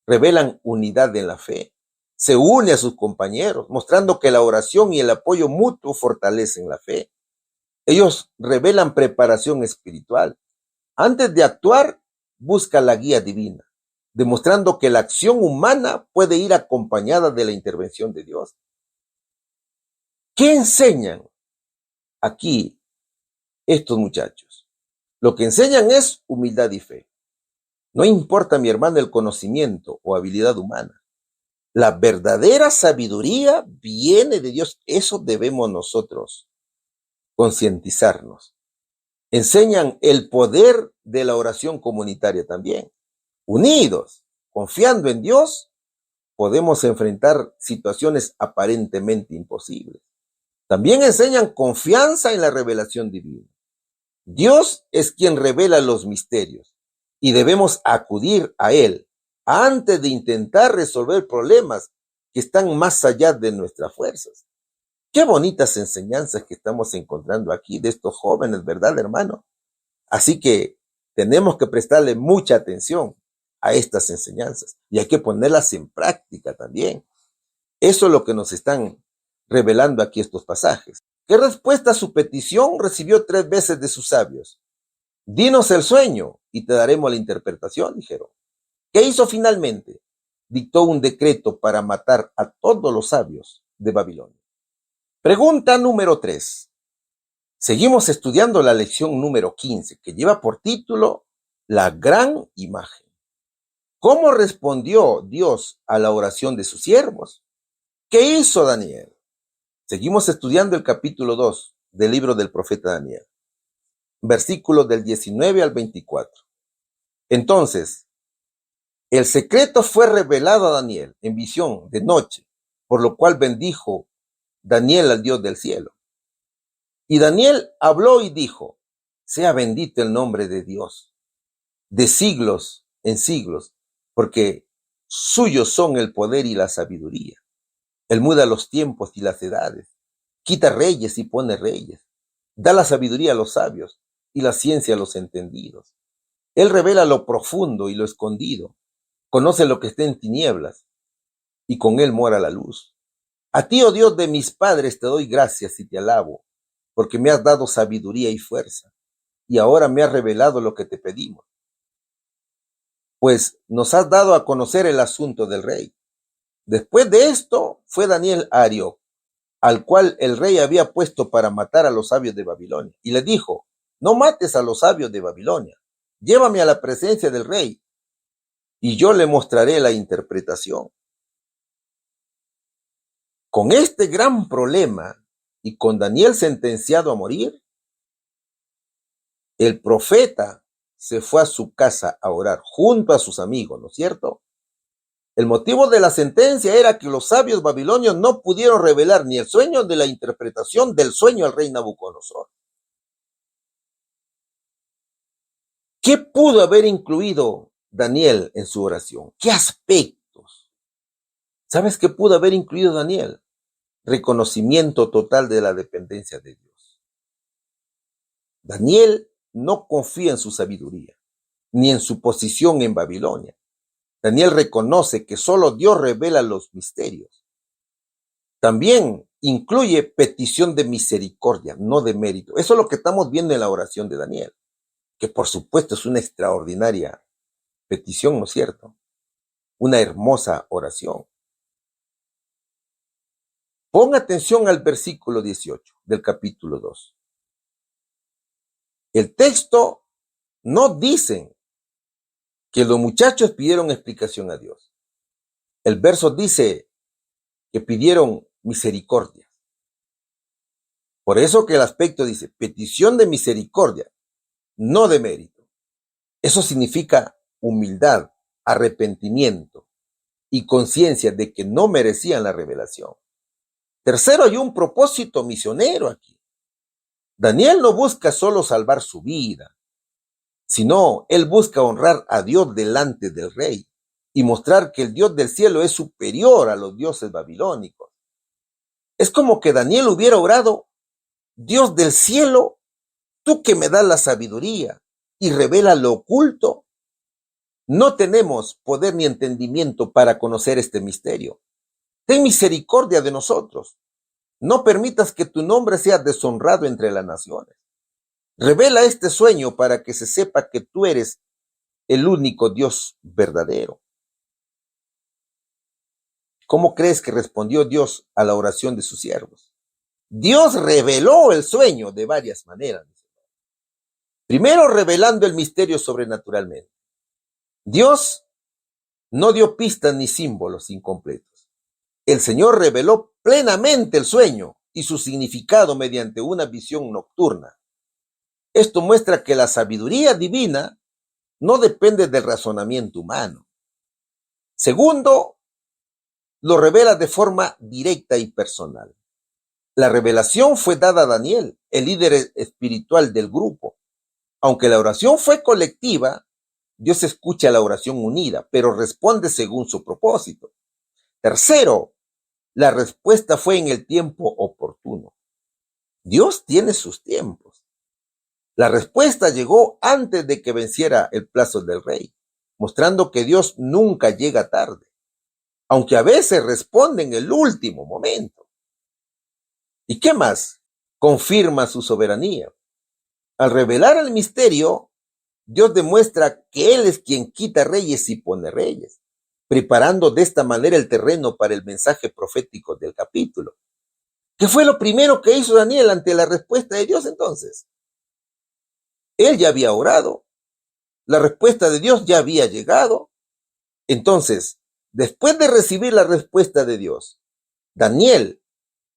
Revelan unidad en la fe. Se une a sus compañeros, mostrando que la oración y el apoyo mutuo fortalecen la fe. Ellos revelan preparación espiritual. Antes de actuar, busca la guía divina, demostrando que la acción humana puede ir acompañada de la intervención de Dios. ¿Qué enseñan aquí estos muchachos? Lo que enseñan es humildad y fe. No importa, mi hermano, el conocimiento o habilidad humana. La verdadera sabiduría viene de Dios. Eso debemos nosotros concientizarnos. Enseñan el poder de la oración comunitaria también. Unidos, confiando en Dios, podemos enfrentar situaciones aparentemente imposibles. También enseñan confianza en la revelación divina. Dios es quien revela los misterios y debemos acudir a Él antes de intentar resolver problemas que están más allá de nuestras fuerzas. Qué bonitas enseñanzas que estamos encontrando aquí de estos jóvenes, ¿verdad, hermano? Así que tenemos que prestarle mucha atención a estas enseñanzas y hay que ponerlas en práctica también. Eso es lo que nos están revelando aquí estos pasajes. ¿Qué respuesta a su petición recibió 3 veces de sus sabios? Dinos el sueño y te daremos la interpretación, dijeron. ¿Qué hizo finalmente? Dictó un decreto para matar a todos los sabios de Babilonia. Pregunta número 3. Seguimos estudiando la lección número 15, que lleva por título La gran imagen. ¿Cómo respondió Dios a la oración de sus siervos? ¿Qué hizo Daniel? Seguimos estudiando el capítulo 2 del libro del profeta Daniel, versículos del 19 al 24. Entonces, el secreto fue revelado a Daniel en visión de noche, por lo cual bendijo Daniel al Dios del cielo. Y Daniel habló y dijo, sea bendito el nombre de Dios, de siglos en siglos, porque suyos son el poder y la sabiduría. Él muda los tiempos y las edades, quita reyes y pone reyes, da la sabiduría a los sabios y la ciencia a los entendidos. Él revela lo profundo y lo escondido, conoce lo que está en tinieblas, y con él mora la luz. A ti, oh Dios de mis padres, te doy gracias y te alabo, porque me has dado sabiduría y fuerza, y ahora me has revelado lo que te pedimos. Pues nos has dado a conocer el asunto del rey. Después de esto, fue Daniel a Arioc, al cual el rey había puesto para matar a los sabios de Babilonia, y le dijo, no mates a los sabios de Babilonia, llévame a la presencia del rey, y yo le mostraré la interpretación. Con este gran problema, y con Daniel sentenciado a morir, el profeta se fue a su casa a orar junto a sus amigos, ¿no es cierto? El motivo de la sentencia era que los sabios babilonios no pudieron revelar ni el sueño ni la interpretación del sueño al rey Nabucodonosor. ¿Qué pudo haber incluido Daniel en su oración? ¿Qué aspectos? ¿Sabes qué pudo haber incluido Daniel? Reconocimiento total de la dependencia de Dios. Daniel no confía en su sabiduría, ni en su posición en Babilonia. Daniel reconoce que solo Dios revela los misterios. También incluye petición de misericordia, no de mérito. Eso es lo que estamos viendo en la oración de Daniel, que por supuesto es una extraordinaria petición, ¿no es cierto? Una hermosa oración. Pon atención al versículo 18 del capítulo 2. El texto no dice que los muchachos pidieron explicación a Dios. El verso dice que pidieron misericordia. Por eso que el aspecto dice petición de misericordia. no de mérito. Eso significa humildad, arrepentimiento y conciencia de que no merecían la revelación. Tercero, hay un propósito misionero aquí. Daniel no busca solo salvar su vida, sino él busca honrar a Dios delante del rey y mostrar que el Dios del cielo es superior a los dioses babilónicos. Es como que Daniel hubiera orado: Dios del cielo, tú que me das la sabiduría y revela lo oculto, no tenemos poder ni entendimiento para conocer este misterio. Ten misericordia de nosotros. No permitas que tu nombre sea deshonrado entre las naciones. Revela este sueño para que se sepa que tú eres el único Dios verdadero. ¿Cómo crees que respondió Dios a la oración de sus siervos? Dios reveló el sueño de varias maneras. Primero, revelando el misterio sobrenaturalmente. Dios no dio pistas ni símbolos incompletos. El Señor reveló plenamente el sueño y su significado mediante una visión nocturna. Esto muestra que la sabiduría divina no depende del razonamiento humano. Segundo, lo revela de forma directa y personal. La revelación fue dada a Daniel, el líder espiritual del grupo. Aunque la oración fue colectiva, Dios escucha la oración unida, pero responde según su propósito. Tercero, la respuesta fue en el tiempo oportuno. Dios tiene sus tiempos. La respuesta llegó antes de que venciera el plazo del rey, mostrando que Dios nunca llega tarde, aunque a veces responde en el último momento. ¿Y qué más? Confirma su soberanía. Al revelar el misterio, Dios demuestra que Él es quien quita reyes y pone reyes, preparando de esta manera el terreno para el mensaje profético del capítulo. ¿Qué fue lo primero que hizo Daniel ante la respuesta de Dios entonces? Él ya había orado, la respuesta de Dios ya había llegado. Entonces, después de recibir la respuesta de Dios, Daniel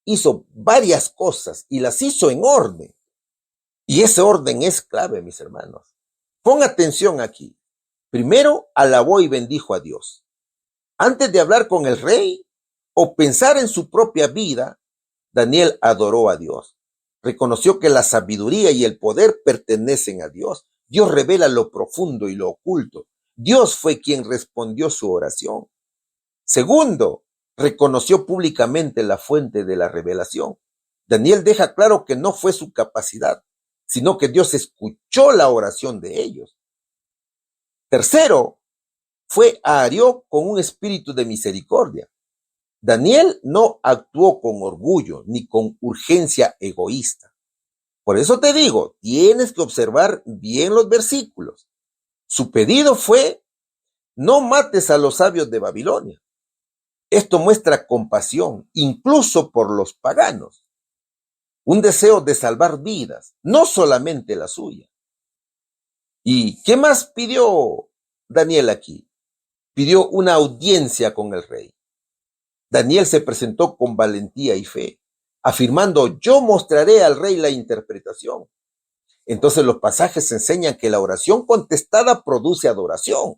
hizo varias cosas y las hizo en orden. Y ese orden es clave, mis hermanos. Pon atención aquí. Primero, alabó y bendijo a Dios. Antes de hablar con el rey o pensar en su propia vida, Daniel adoró a Dios. Reconoció que la sabiduría y el poder pertenecen a Dios. Dios revela lo profundo y lo oculto. Dios fue quien respondió su oración. Segundo, reconoció públicamente la fuente de la revelación. Daniel deja claro que no fue su capacidad, sino que Dios escuchó la oración de ellos. Tercero, fue a Arió con un espíritu de misericordia. Daniel no actuó con orgullo ni con urgencia egoísta. Por eso te digo, tienes que observar bien los versículos. Su pedido fue: no mates a los sabios de Babilonia. Esto muestra compasión, incluso por los paganos. Un deseo de salvar vidas, no solamente la suya. ¿Y qué más pidió Daniel aquí? Pidió una audiencia con el rey. Daniel se presentó con valentía y fe, afirmando: yo mostraré al rey la interpretación. Entonces los pasajes enseñan que la oración contestada produce adoración.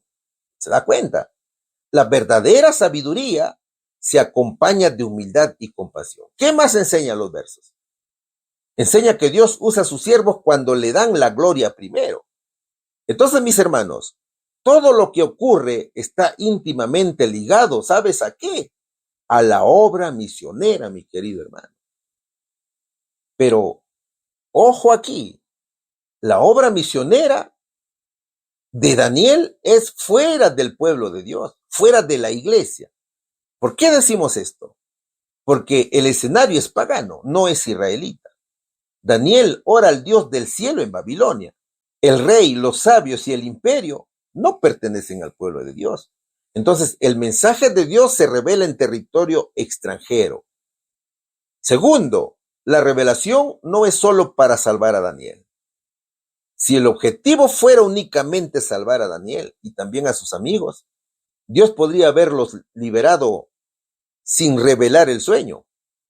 ¿Se da cuenta? La verdadera sabiduría se acompaña de humildad y compasión. ¿Qué más enseñan los versos? Enseña que Dios usa a sus siervos cuando le dan la gloria primero. Entonces, mis hermanos, todo lo que ocurre está íntimamente ligado, ¿sabes a qué? A la obra misionera, mi querido hermano. Pero, ojo aquí, la obra misionera de Daniel es fuera del pueblo de Dios, fuera de la iglesia. ¿Por qué decimos esto? Porque el escenario es pagano, no es israelita. Daniel ora al Dios del cielo en Babilonia. El rey, los sabios y el imperio no pertenecen al pueblo de Dios. Entonces, el mensaje de Dios se revela en territorio extranjero. Segundo, la revelación no es solo para salvar a Daniel. Si el objetivo fuera únicamente salvar a Daniel y también a sus amigos, Dios podría haberlos liberado sin revelar el sueño.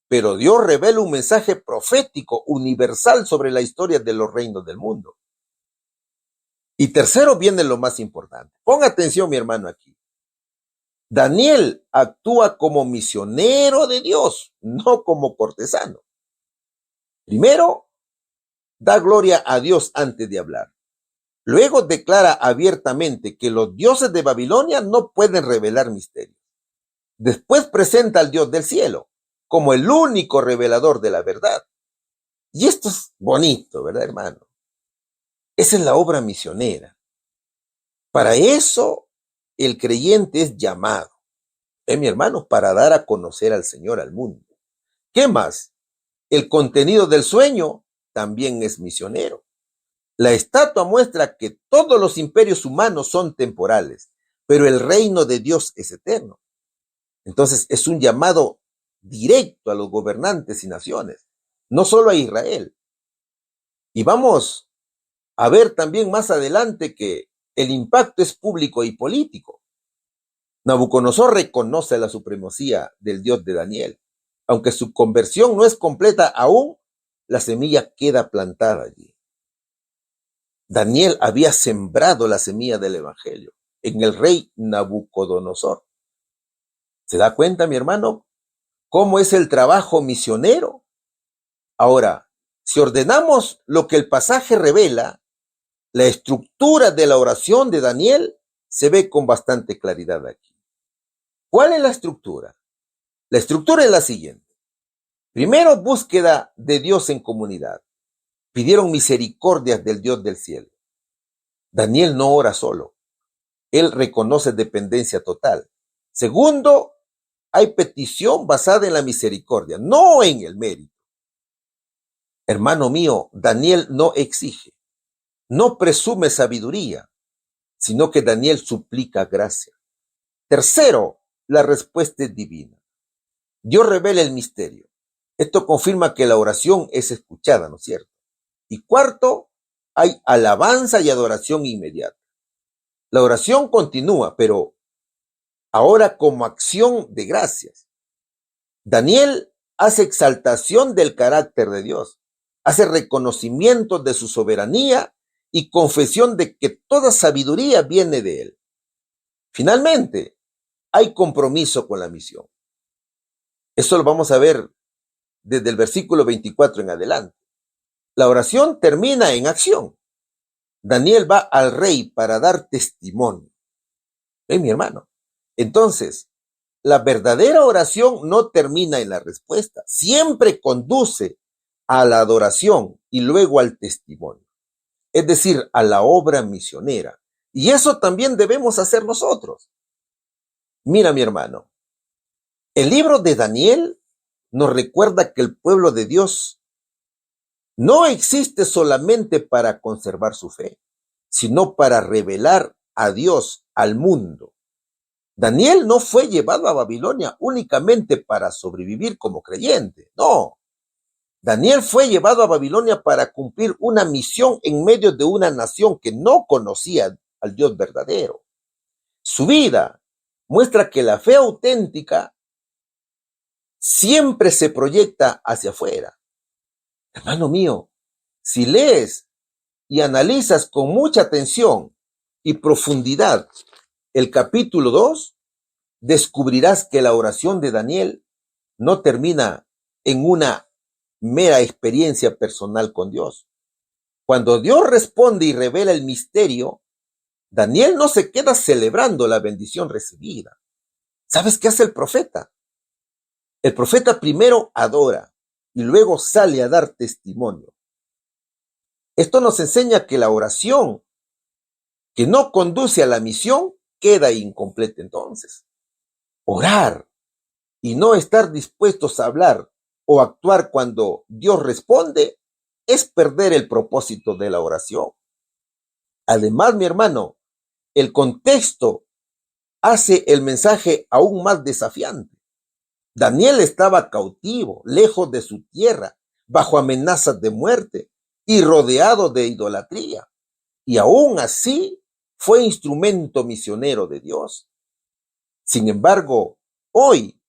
Pero Dios revela un mensaje profético universal sobre la historia de los reinos del mundo. Y tercero viene lo más importante. Ponga atención, mi hermano, aquí. Daniel actúa como misionero de Dios, no como cortesano. Primero, da gloria a Dios antes de hablar. Luego declara abiertamente que los dioses de Babilonia no pueden revelar misterios. Después presenta al Dios del cielo como el único revelador de la verdad. Y esto es bonito, ¿verdad, hermano? Esa es la obra misionera. Para eso el creyente es llamado, mi hermano, para dar a conocer al Señor al mundo. ¿Qué más? El contenido del sueño también es misionero. La estatua muestra que todos los imperios humanos son temporales, pero el reino de Dios es eterno. Entonces es un llamado directo a los gobernantes y naciones, no solo a Israel. Y vamos a ver también más adelante que el impacto es público y político. Nabucodonosor reconoce la supremacía del Dios de Daniel. Aunque su conversión no es completa aún, la semilla queda plantada allí. Daniel había sembrado la semilla del evangelio en el rey Nabucodonosor. ¿Se da cuenta, mi hermano, cómo es el trabajo misionero? Ahora, si ordenamos lo que el pasaje revela, la estructura de la oración de Daniel se ve con bastante claridad aquí. ¿Cuál es la estructura? La estructura es la siguiente. Primero, búsqueda de Dios en comunidad. Pidieron misericordias del Dios del cielo. Daniel no ora solo. Él reconoce dependencia total. Segundo, hay petición basada en la misericordia, no en el mérito. Hermano mío, Daniel no exige, no presume sabiduría, sino que Daniel suplica gracia. Tercero, la respuesta es divina. Dios revela el misterio. Esto confirma que la oración es escuchada, ¿no es cierto? Y cuarto, hay alabanza y adoración inmediata. La oración continúa, pero ahora como acción de gracias. Daniel hace exaltación del carácter de Dios, hace reconocimiento de su soberanía y confesión de que toda sabiduría viene de él. Finalmente, hay compromiso con la misión. Eso lo vamos a ver desde el versículo 24 en adelante. La oración termina en acción. Daniel va al rey para dar testimonio. Mi hermano. Entonces, la verdadera oración no termina en la respuesta, siempre conduce a la adoración y luego al testimonio, es decir, a la obra misionera. Y eso también debemos hacer nosotros. Mira, mi hermano, el libro de Daniel nos recuerda que el pueblo de Dios no existe solamente para conservar su fe, sino para revelar a Dios al mundo. Daniel no fue llevado a Babilonia únicamente para sobrevivir como creyente, no. Daniel fue llevado a Babilonia para cumplir una misión en medio de una nación que no conocía al Dios verdadero. Su vida muestra que la fe auténtica siempre se proyecta hacia afuera. Hermano mío, si lees y analizas con mucha atención y profundidad el capítulo 2, descubrirás que la oración de Daniel no termina en una mera experiencia personal con Dios. Cuando Dios responde y revela el misterio, Daniel no se queda celebrando la bendición recibida. ¿Sabes qué hace el profeta? El profeta primero adora y luego sale a dar testimonio. Esto nos enseña que la oración que no conduce a la misión queda incompleta entonces. Orar y no estar dispuestos a hablar o actuar cuando Dios responde es perder el propósito de la oración. Además, mi hermano, el contexto hace el mensaje aún más desafiante. Daniel estaba cautivo, lejos de su tierra, bajo amenazas de muerte y rodeado de idolatría. Y aún así fue instrumento misionero de Dios. Sin embargo, hoy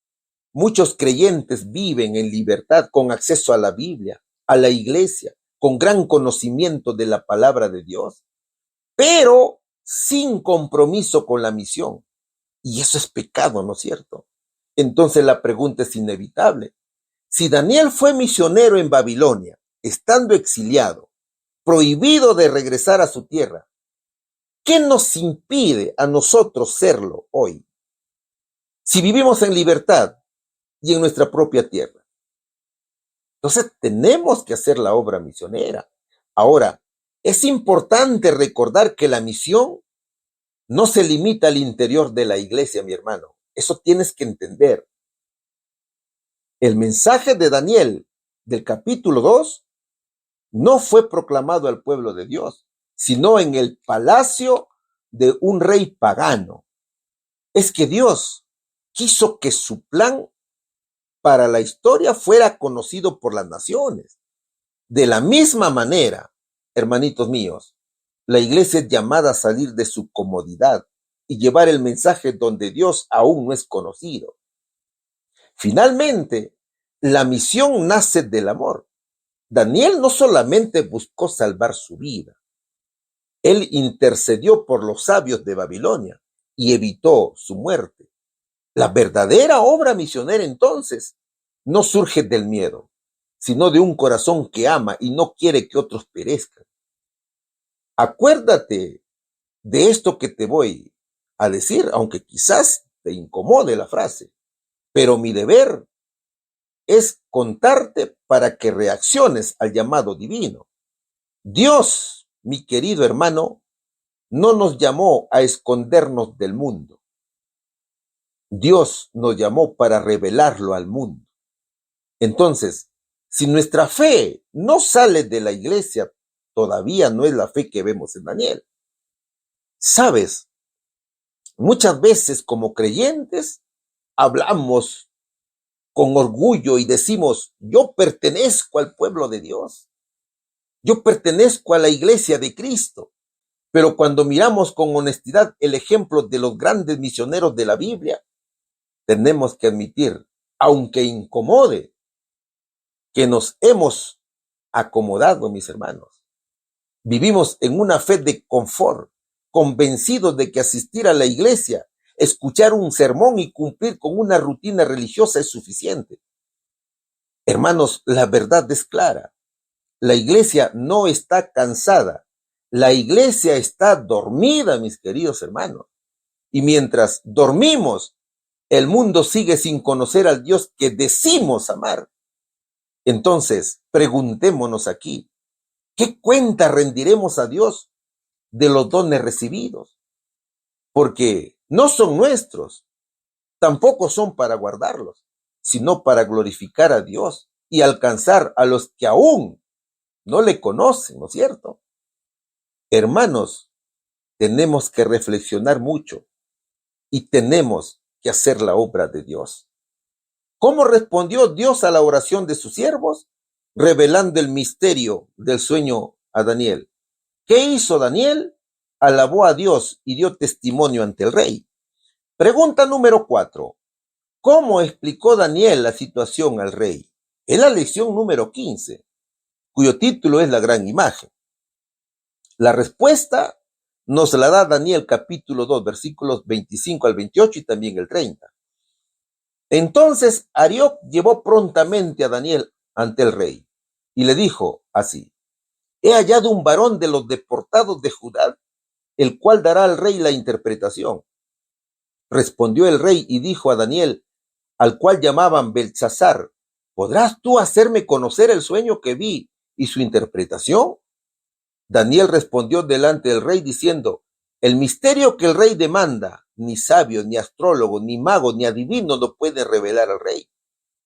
muchos creyentes viven en libertad con acceso a la Biblia, a la iglesia, con gran conocimiento de la palabra de Dios. pero sin compromiso con la misión. Y eso es pecado, ¿no es cierto? Entonces la pregunta es inevitable. Si Daniel fue misionero en Babilonia, estando exiliado, prohibido de regresar a su tierra, ¿qué nos impide a nosotros serlo hoy? Si vivimos en libertad y en nuestra propia tierra. Entonces tenemos que hacer la obra misionera. Ahora, es importante recordar que la misión no se limita al interior de la iglesia, mi hermano. Eso tienes que entender. El mensaje de Daniel del capítulo 2 no fue proclamado al pueblo de Dios, sino en el palacio de un rey pagano. Es que Dios quiso que su plan para la historia fuera conocido por las naciones. De la misma manera, hermanitos míos, la iglesia es llamada a salir de su comodidad y llevar el mensaje donde Dios aún no es conocido. Finalmente, la misión nace del amor. Daniel no solamente buscó salvar su vida, él intercedió por los sabios de Babilonia y evitó su muerte. La verdadera obra misionera entonces no surge del miedo, sino de un corazón que ama y no quiere que otros perezcan. Acuérdate de esto que te voy a decir, aunque quizás te incomode la frase, pero mi deber es contarte para que reacciones al llamado divino. Dios, mi querido hermano, no nos llamó a escondernos del mundo. Dios nos llamó para revelarlo al mundo. Entonces, si nuestra fe no sale de la iglesia, todavía no es la fe que vemos en Daniel. ¿Sabes? Muchas veces como creyentes hablamos con orgullo y decimos, yo pertenezco al pueblo de Dios. Yo pertenezco a la iglesia de Cristo. Pero cuando miramos con honestidad el ejemplo de los grandes misioneros de la Biblia, tenemos que admitir, aunque incomode, que nos hemos acomodado, mis hermanos. Vivimos en una fe de confort, convencidos de que asistir a la iglesia, escuchar un sermón y cumplir con una rutina religiosa es suficiente. Hermanos, la verdad es clara. La iglesia no está cansada. La iglesia está dormida, mis queridos hermanos. Y mientras dormimos, el mundo sigue sin conocer al Dios que decimos amar. Entonces, preguntémonos aquí, ¿qué cuenta rendiremos a Dios de los dones recibidos? Porque no son nuestros, tampoco son para guardarlos, sino para glorificar a Dios y alcanzar a los que aún no le conocen, ¿no es cierto? Hermanos, tenemos que reflexionar mucho y tenemos que hacer la obra de Dios. ¿Cómo respondió Dios a la oración de sus siervos? Revelando el misterio del sueño a Daniel. ¿Qué hizo Daniel? Alabó a Dios y dio testimonio ante el rey. Pregunta número 4. ¿Cómo explicó Daniel la situación al rey? Es la lección número 15, cuyo título es La gran imagen. La respuesta nos la da Daniel capítulo 2, versículos 25 al 28 y también el 30. Entonces Arioc llevó prontamente a Daniel ante el rey y le dijo así: he hallado un varón de los deportados de Judá, el cual dará al rey la interpretación. Respondió el rey y dijo a Daniel, al cual llamaban Beltsasar: ¿podrás tú hacerme conocer el sueño que vi y su interpretación? Daniel respondió delante del rey diciendo: el misterio que el rey demanda, ni sabio, ni astrólogo, ni mago, ni adivino lo puede revelar al rey.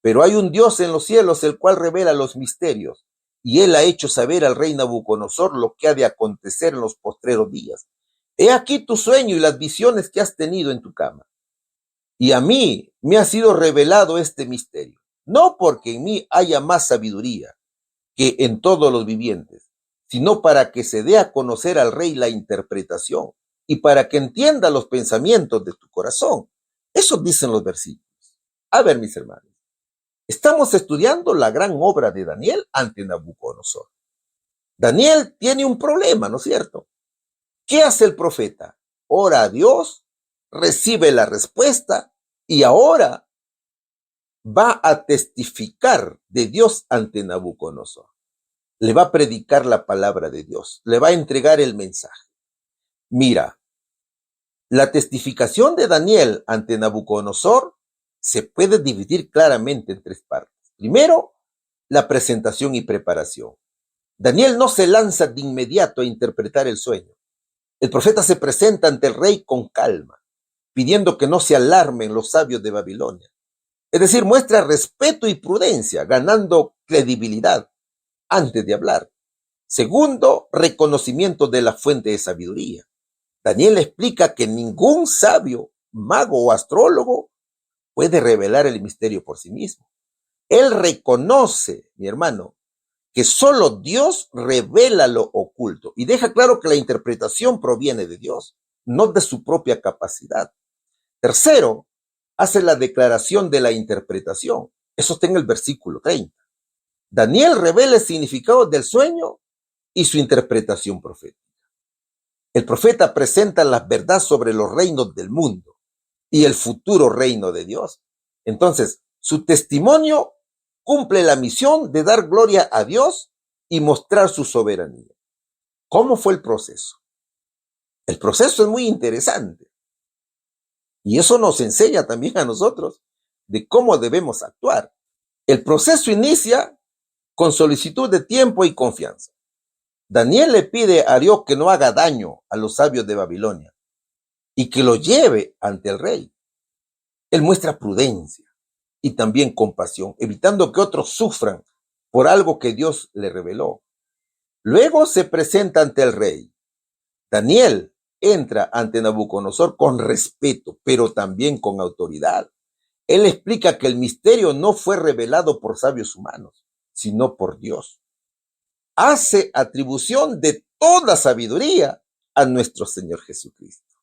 Pero hay un Dios en los cielos, el cual revela los misterios, y él ha hecho saber al rey Nabucodonosor lo que ha de acontecer en los postreros días. He aquí tu sueño y las visiones que has tenido en tu cama. Y a mí me ha sido revelado este misterio, no porque en mí haya más sabiduría que en todos los vivientes, sino para que se dé a conocer al rey la interpretación y para que entienda los pensamientos de tu corazón. Eso dicen los versículos. A ver, mis hermanos, estamos estudiando la gran obra de Daniel ante Nabucodonosor. Daniel tiene un problema, ¿no es cierto? ¿Qué hace el profeta? Ora a Dios, recibe la respuesta y ahora va a testificar de Dios ante Nabucodonosor. Le va a predicar la palabra de Dios, le va a entregar el mensaje. Mira, la testificación de Daniel ante Nabucodonosor se puede dividir claramente en tres partes. Primero, la presentación y preparación. Daniel no se lanza de inmediato a interpretar el sueño. El profeta se presenta ante el rey con calma, pidiendo que no se alarmen los sabios de Babilonia. Es decir, muestra respeto y prudencia, ganando credibilidad antes de hablar. Segundo, reconocimiento de la fuente de sabiduría. Daniel explica que ningún sabio, mago o astrólogo puede revelar el misterio por sí mismo. Él reconoce, mi hermano, que solo Dios revela lo oculto y deja claro que la interpretación proviene de Dios, no de su propia capacidad. Tercero, hace la declaración de la interpretación. Eso está en el versículo 30. Daniel revela el significado del sueño y su interpretación profética. El profeta presenta la verdad sobre los reinos del mundo y el futuro reino de Dios. Entonces, su testimonio cumple la misión de dar gloria a Dios y mostrar su soberanía. ¿Cómo fue el proceso? El proceso es muy interesante y eso nos enseña también a nosotros de cómo debemos actuar. El proceso inicia con solicitud de tiempo y confianza. Daniel le pide a Dios que no haga daño a los sabios de Babilonia y que lo lleve ante el rey. Él muestra prudencia y también compasión, evitando que otros sufran por algo que Dios le reveló. Luego se presenta ante el rey. Daniel entra ante Nabucodonosor con respeto, pero también con autoridad. Él explica que el misterio no fue revelado por sabios humanos, sino por Dios. Hace atribución de toda sabiduría a nuestro Señor Jesucristo.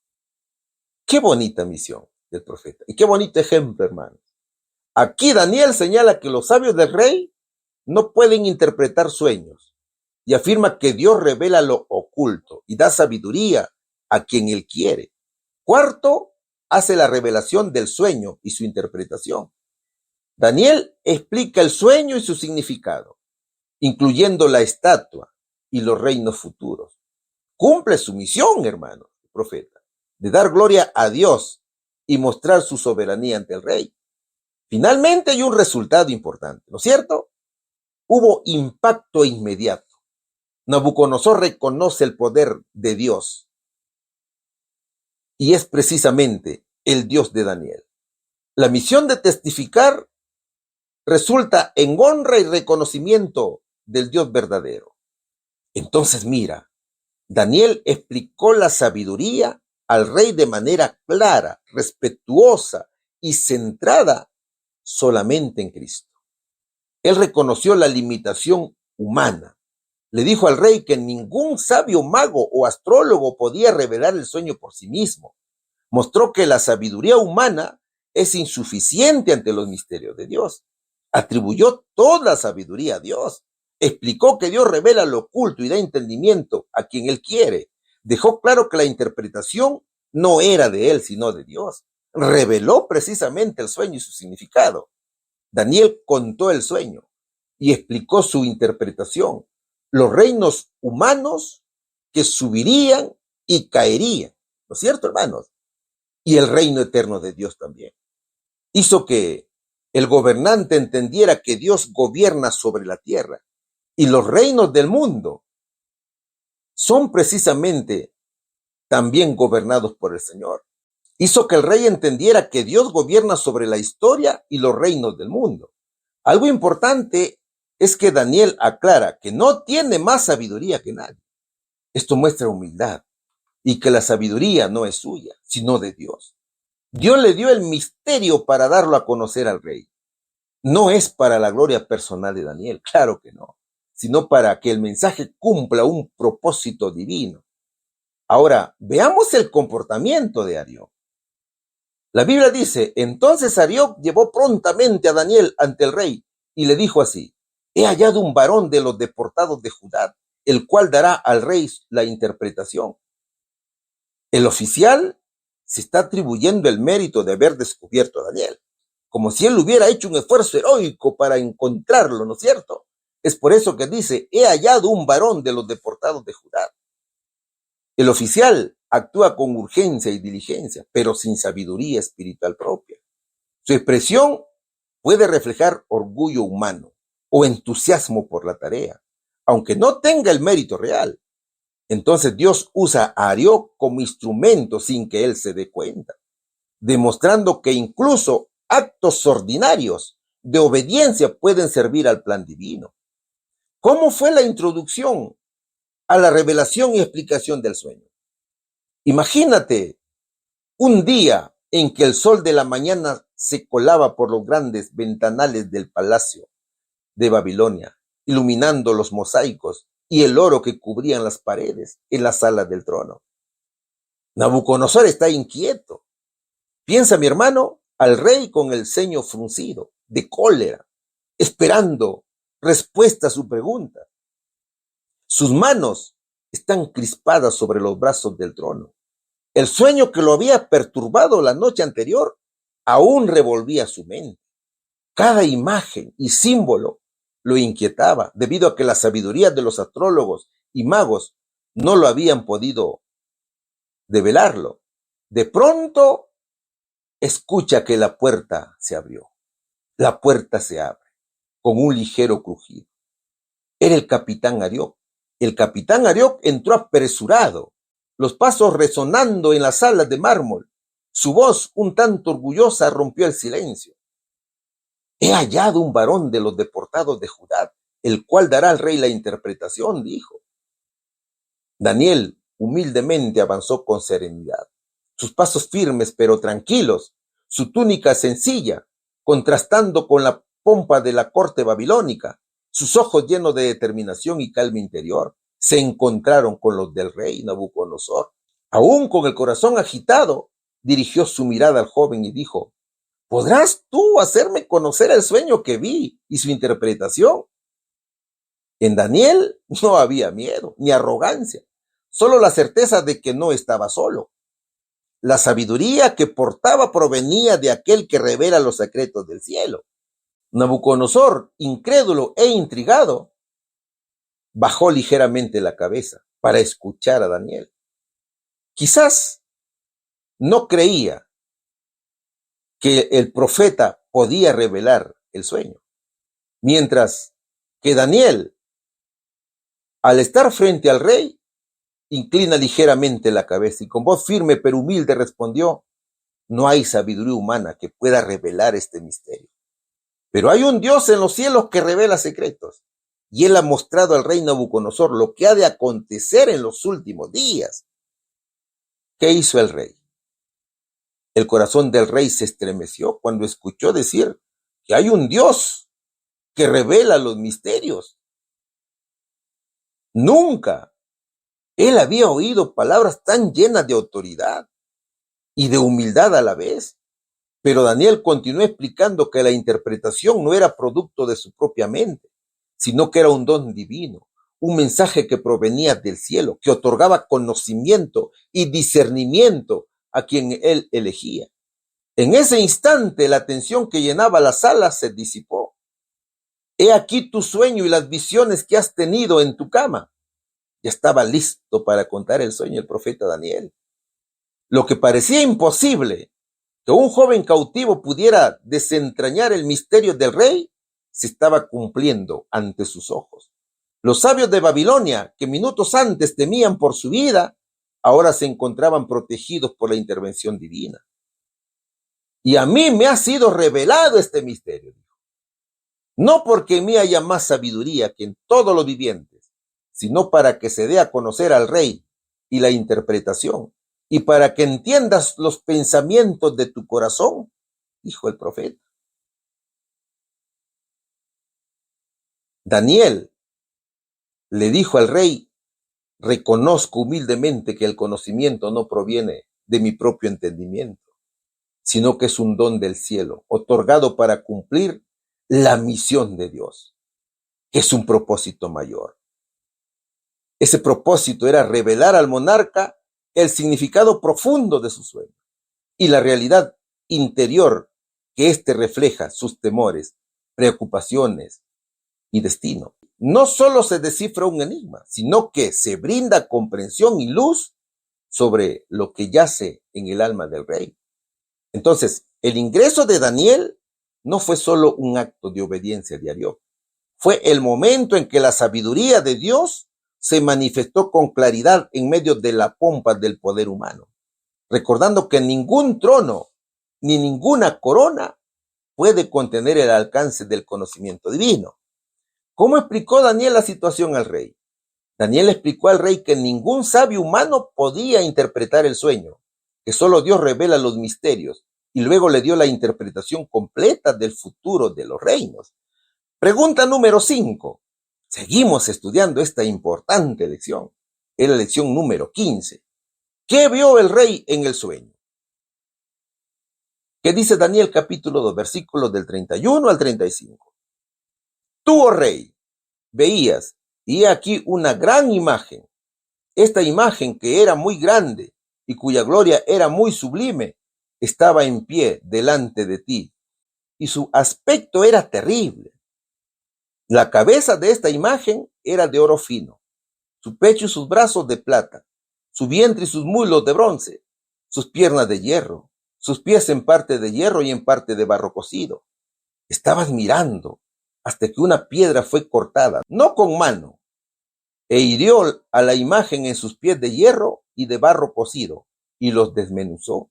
Qué bonita misión del profeta y qué bonito ejemplo, hermanos. Aquí Daniel señala que los sabios del rey no pueden interpretar sueños y afirma que Dios revela lo oculto y da sabiduría a quien él quiere. Cuarto, hace la revelación del sueño y su interpretación. Daniel explica el sueño y su significado, incluyendo la estatua y los reinos futuros. Cumple su misión, hermano, el profeta, de dar gloria a Dios y mostrar su soberanía ante el rey. Finalmente hay un resultado importante, ¿no es cierto? Hubo impacto inmediato. Nabucodonosor reconoce el poder de Dios y es precisamente el Dios de Daniel. La misión de testificar resulta en honra y reconocimiento del Dios verdadero. Entonces mira, Daniel explicó la sabiduría al rey de manera clara, respetuosa y centrada solamente en Cristo. Él reconoció la limitación humana. Le dijo al rey que ningún sabio mago o astrólogo podía revelar el sueño por sí mismo. Mostró que la sabiduría humana es insuficiente ante los misterios de Dios. Atribuyó toda sabiduría a Dios. Explicó que Dios revela lo oculto y da entendimiento a quien Él quiere. Dejó claro que la interpretación no era de Él, sino de Dios. Reveló precisamente el sueño y su significado. Daniel contó el sueño y explicó su interpretación. Los reinos humanos que subirían y caerían, ¿no es cierto, hermanos? Y el reino eterno de Dios también. Hizo que el gobernante entendiera que Dios gobierna sobre la tierra y los reinos del mundo son precisamente también gobernados por el Señor. Hizo que el rey entendiera que Dios gobierna sobre la historia y los reinos del mundo. Algo importante es que Daniel aclara que no tiene más sabiduría que nadie. Esto muestra humildad y que la sabiduría no es suya, sino de Dios. Dios le dio el misterio para darlo a conocer al rey. No es para la gloria personal de Daniel, claro que no, sino para que el mensaje cumpla un propósito divino. Ahora, veamos el comportamiento de Arioc. La Biblia dice, entonces Arioc llevó prontamente a Daniel ante el rey y le dijo así, he hallado un varón de los deportados de Judá, el cual dará al rey la interpretación. El oficial se está atribuyendo el mérito de haber descubierto a Daniel, como si él hubiera hecho un esfuerzo heroico para encontrarlo, ¿no es cierto? Es por eso que dice, he hallado un varón de los deportados de Judá. El oficial actúa con urgencia y diligencia, pero sin sabiduría espiritual propia. Su expresión puede reflejar orgullo humano o entusiasmo por la tarea, aunque no tenga el mérito real. Entonces Dios usa a Arioc como instrumento sin que él se dé cuenta, demostrando que incluso actos ordinarios de obediencia pueden servir al plan divino. ¿Cómo fue la introducción a la revelación y explicación del sueño? Imagínate un día en que el sol de la mañana se colaba por los grandes ventanales del palacio de Babilonia, iluminando los mosaicos y el oro que cubrían las paredes en la sala del trono. Nabucodonosor está inquieto. Piensa, mi hermano, al rey con el ceño fruncido, de cólera, esperando respuesta a su pregunta. Sus manos están crispadas sobre los brazos del trono. El sueño que lo había perturbado la noche anterior aún revolvía su mente. Cada imagen y símbolo lo inquietaba, debido a que la sabiduría de los astrólogos y magos no lo habían podido develarlo. De pronto, escucha que la puerta se abrió. La puerta se abre con un ligero crujido. Era el capitán Arioc. El capitán Arioc entró apresurado, los pasos resonando en la sala de mármol. Su voz, un tanto orgullosa, rompió el silencio. He hallado un varón de los deportados de Judá, el cual dará al rey la interpretación, dijo. Daniel humildemente avanzó con serenidad, sus pasos firmes pero tranquilos, su túnica sencilla, contrastando con la pompa de la corte babilónica, sus ojos llenos de determinación y calma interior, se encontraron con los del rey Nabucodonosor. Aún con el corazón agitado, dirigió su mirada al joven y dijo, ¿podrás tú hacerme conocer el sueño que vi y su interpretación? En Daniel no había miedo ni arrogancia, solo la certeza de que no estaba solo. La sabiduría que portaba provenía de aquel que revela los secretos del cielo. Nabucodonosor, incrédulo e intrigado, bajó ligeramente la cabeza para escuchar a Daniel. Quizás no creía que el profeta podía revelar el sueño, mientras que Daniel, al estar frente al rey, inclina ligeramente la cabeza y con voz firme pero humilde respondió, no hay sabiduría humana que pueda revelar este misterio. Pero hay un Dios en los cielos que revela secretos, y él ha mostrado al rey Nabucodonosor lo que ha de acontecer en los últimos días. ¿Qué hizo el rey? El corazón del rey se estremeció cuando escuchó decir que hay un Dios que revela los misterios. Nunca él había oído palabras tan llenas de autoridad y de humildad a la vez. Pero Daniel continuó explicando que la interpretación no era producto de su propia mente, sino que era un don divino, un mensaje que provenía del cielo, que otorgaba conocimiento y discernimiento a quien él elegía. En ese instante, la tensión que llenaba la sala se disipó. He aquí tu sueño y las visiones que has tenido en tu cama. Ya estaba listo para contar el sueño el profeta Daniel. Lo que parecía imposible, que un joven cautivo pudiera desentrañar el misterio del rey, se estaba cumpliendo ante sus ojos. Los sabios de Babilonia, que minutos antes temían por su vida, ahora se encontraban protegidos por la intervención divina. Y a mí me ha sido revelado este misterio, dijo. No porque en mí haya más sabiduría que en todos los vivientes, sino para que se dé a conocer al rey y la interpretación, y para que entiendas los pensamientos de tu corazón, dijo el profeta. Daniel le dijo al rey, reconozco humildemente que el conocimiento no proviene de mi propio entendimiento, sino que es un don del cielo, otorgado para cumplir la misión de Dios, que es un propósito mayor. Ese propósito era revelar al monarca el significado profundo de su sueño y la realidad interior que éste refleja, sus temores, preocupaciones y destino. No solo se descifra un enigma, sino que se brinda comprensión y luz sobre lo que yace en el alma del rey. Entonces, el ingreso de Daniel no fue solo un acto de obediencia diario, fue el momento en que la sabiduría de Dios se manifestó con claridad en medio de la pompa del poder humano, recordando que ningún trono ni ninguna corona puede contener el alcance del conocimiento divino. ¿Cómo explicó Daniel la situación al rey? Daniel explicó al rey que ningún sabio humano podía interpretar el sueño, que solo Dios revela los misterios, y luego le dio la interpretación completa del futuro de los reinos. Pregunta número 5. Seguimos estudiando esta importante lección. Es la lección número 15. ¿Qué vio el rey en el sueño? ¿Qué dice Daniel capítulo 2, versículos del 31 al 35? Tú, oh rey, veías, y he aquí una gran imagen. Esta imagen, que era muy grande y cuya gloria era muy sublime, estaba en pie delante de ti, y su aspecto era terrible. La cabeza de esta imagen era de oro fino, su pecho y sus brazos de plata, su vientre y sus muslos de bronce, sus piernas de hierro, sus pies en parte de hierro y en parte de barro cocido. Estabas mirando hasta que una piedra fue cortada, no con mano, e hirió a la imagen en sus pies de hierro y de barro cocido, y los desmenuzó.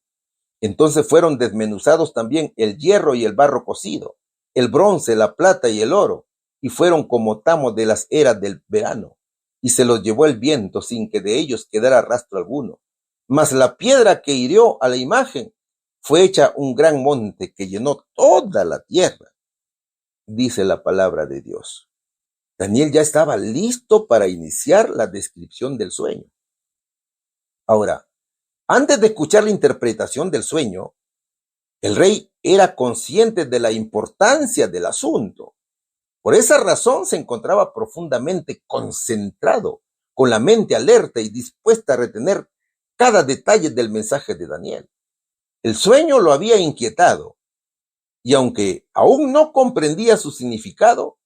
Entonces fueron desmenuzados también el hierro y el barro cocido, el bronce, la plata y el oro, y fueron como tamos de las eras del verano, y se los llevó el viento sin que de ellos quedara rastro alguno. Mas la piedra que hirió a la imagen fue hecha un gran monte que llenó toda la tierra, dice la palabra de Dios. Daniel ya estaba listo para iniciar la descripción del sueño. Ahora, antes de escuchar la interpretación del sueño, el rey era consciente de la importancia del asunto. Por esa razón se encontraba profundamente concentrado, con la mente alerta y dispuesta a retener cada detalle del mensaje de Daniel. El sueño lo había inquietado, y aunque aún no comprendía su significado,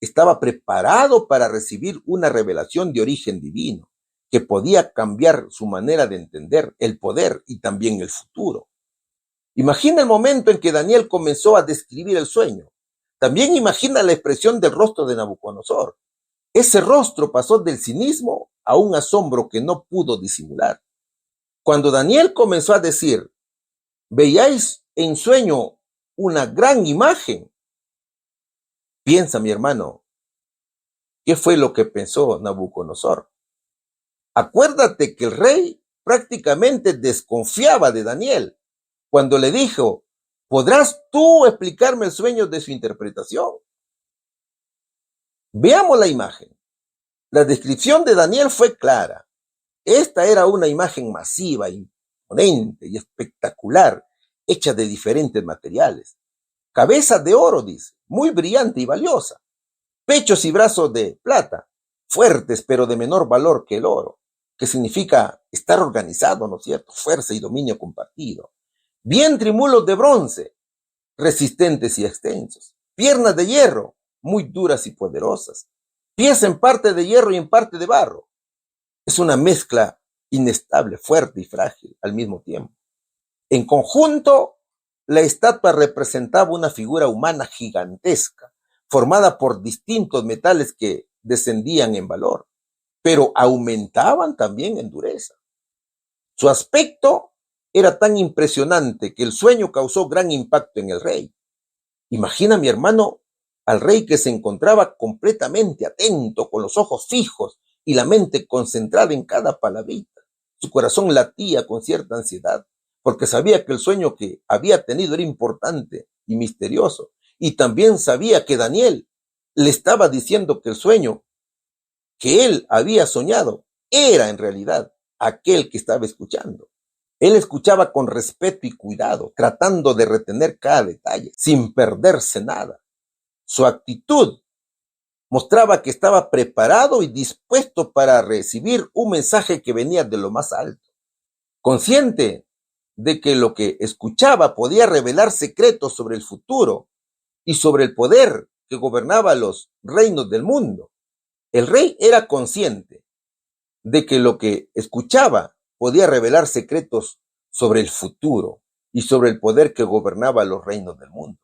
estaba preparado para recibir una revelación de origen divino, que podía cambiar su manera de entender el poder y también el futuro. Imagina el momento en que Daniel comenzó a describir el sueño. También imagina la expresión del rostro de Nabucodonosor. Ese rostro pasó del cinismo a un asombro que no pudo disimular. Cuando Daniel comenzó a decir, veíais en sueño una gran imagen. Piensa, mi hermano, ¿qué fue lo que pensó Nabucodonosor? Acuérdate que el rey prácticamente desconfiaba de Daniel cuando le dijo, ¿podrás tú explicarme el sueño de su interpretación? Veamos la imagen. La descripción de Daniel fue clara. Esta era una imagen masiva, imponente y espectacular, hecha de diferentes materiales. Cabeza de oro, dice, muy brillante y valiosa. Pechos y brazos de plata, fuertes pero de menor valor que el oro, que significa estar organizado, ¿no es cierto? Fuerza y dominio compartido. Vientre y mulos de bronce, resistentes y extensos. Piernas de hierro, muy duras y poderosas. Pies en parte de hierro y en parte de barro. Es una mezcla inestable, fuerte y frágil al mismo tiempo. En conjunto, la estatua representaba una figura humana gigantesca, formada por distintos metales que descendían en valor, pero aumentaban también en dureza. Su aspecto era tan impresionante que el sueño causó gran impacto en el rey. Imagina, mi hermano, al rey que se encontraba completamente atento, con los ojos fijos y la mente concentrada en cada palabrita. Su corazón latía con cierta ansiedad, porque sabía que el sueño que había tenido era importante y misterioso, y también sabía que Daniel le estaba diciendo que el sueño que él había soñado era en realidad aquel que estaba escuchando. Él escuchaba con respeto y cuidado, tratando de retener cada detalle, sin perderse nada. Su actitud mostraba que estaba preparado y dispuesto para recibir un mensaje que venía de lo más alto. Consciente de que lo que escuchaba podía revelar secretos sobre el futuro y sobre el poder que gobernaba los reinos del mundo. El rey era consciente de que lo que escuchaba podía revelar secretos sobre el futuro y sobre el poder que gobernaba los reinos del mundo.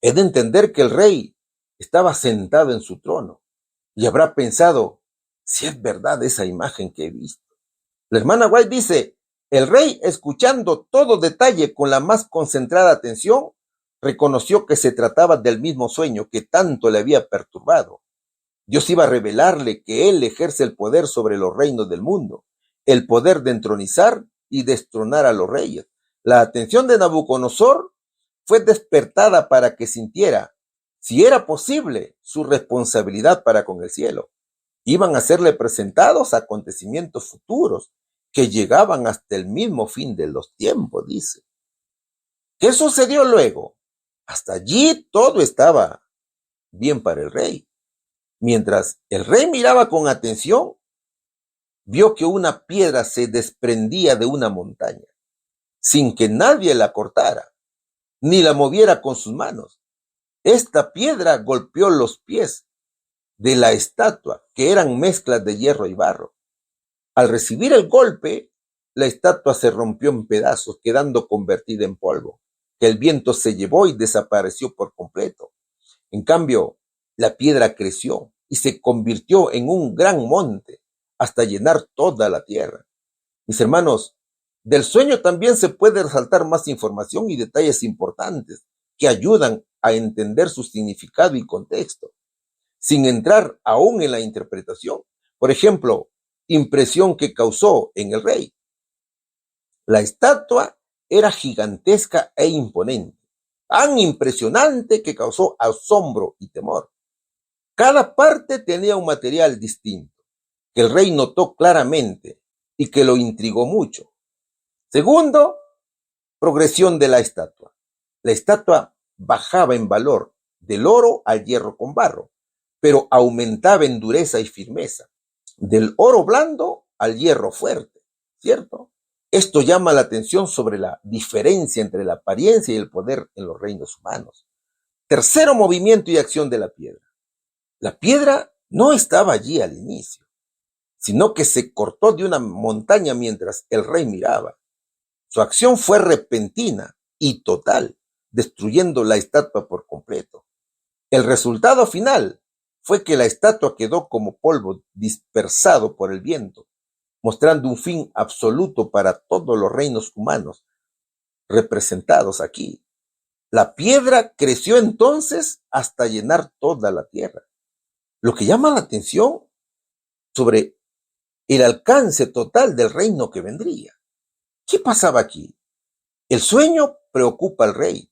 Es de entender que el rey estaba sentado en su trono y habrá pensado, si es verdad esa imagen que he visto. La hermana White dice, el rey, escuchando todo detalle con la más concentrada atención, reconoció que se trataba del mismo sueño que tanto le había perturbado. Dios iba a revelarle que él ejerce el poder sobre los reinos del mundo, el poder de entronizar y destronar a los reyes. La atención de Nabucodonosor fue despertada para que sintiera, si era posible, su responsabilidad para con el cielo. Iban a serle presentados acontecimientos futuros que llegaban hasta el mismo fin de los tiempos, dice. ¿Qué sucedió luego? Hasta allí todo estaba bien para el rey. Mientras el rey miraba con atención, vio que una piedra se desprendía de una montaña, sin que nadie la cortara, ni la moviera con sus manos. Esta piedra golpeó los pies de la estatua, que eran mezclas de hierro y barro. Al recibir el golpe, la estatua se rompió en pedazos, quedando convertida en polvo, que el viento se llevó y desapareció por completo. En cambio, la piedra creció y se convirtió en un gran monte hasta llenar toda la tierra. Mis hermanos, del sueño también se puede resaltar más información y detalles importantes que ayudan a entender su significado y contexto, sin entrar aún en la interpretación. Por ejemplo, impresión que causó en el rey. La estatua era gigantesca e imponente, tan impresionante que causó asombro y temor. Cada parte tenía un material distinto, que el rey notó claramente y que lo intrigó mucho. Segundo, progresión de la estatua. La estatua bajaba en valor del oro al hierro con barro, pero aumentaba en dureza y firmeza, del oro blando al hierro fuerte, ¿cierto? Esto llama la atención sobre la diferencia entre la apariencia y el poder en los reinos humanos. Tercero, movimiento y acción de la piedra. La piedra no estaba allí al inicio, sino que se cortó de una montaña mientras el rey miraba. Su acción fue repentina y total, destruyendo la estatua por completo. El resultado final fue que la estatua quedó como polvo dispersado por el viento, mostrando un fin absoluto para todos los reinos humanos representados aquí. La piedra creció entonces hasta llenar toda la tierra. Lo que llama la atención sobre el alcance total del reino que vendría. ¿Qué pasaba aquí? El sueño preocupa al rey,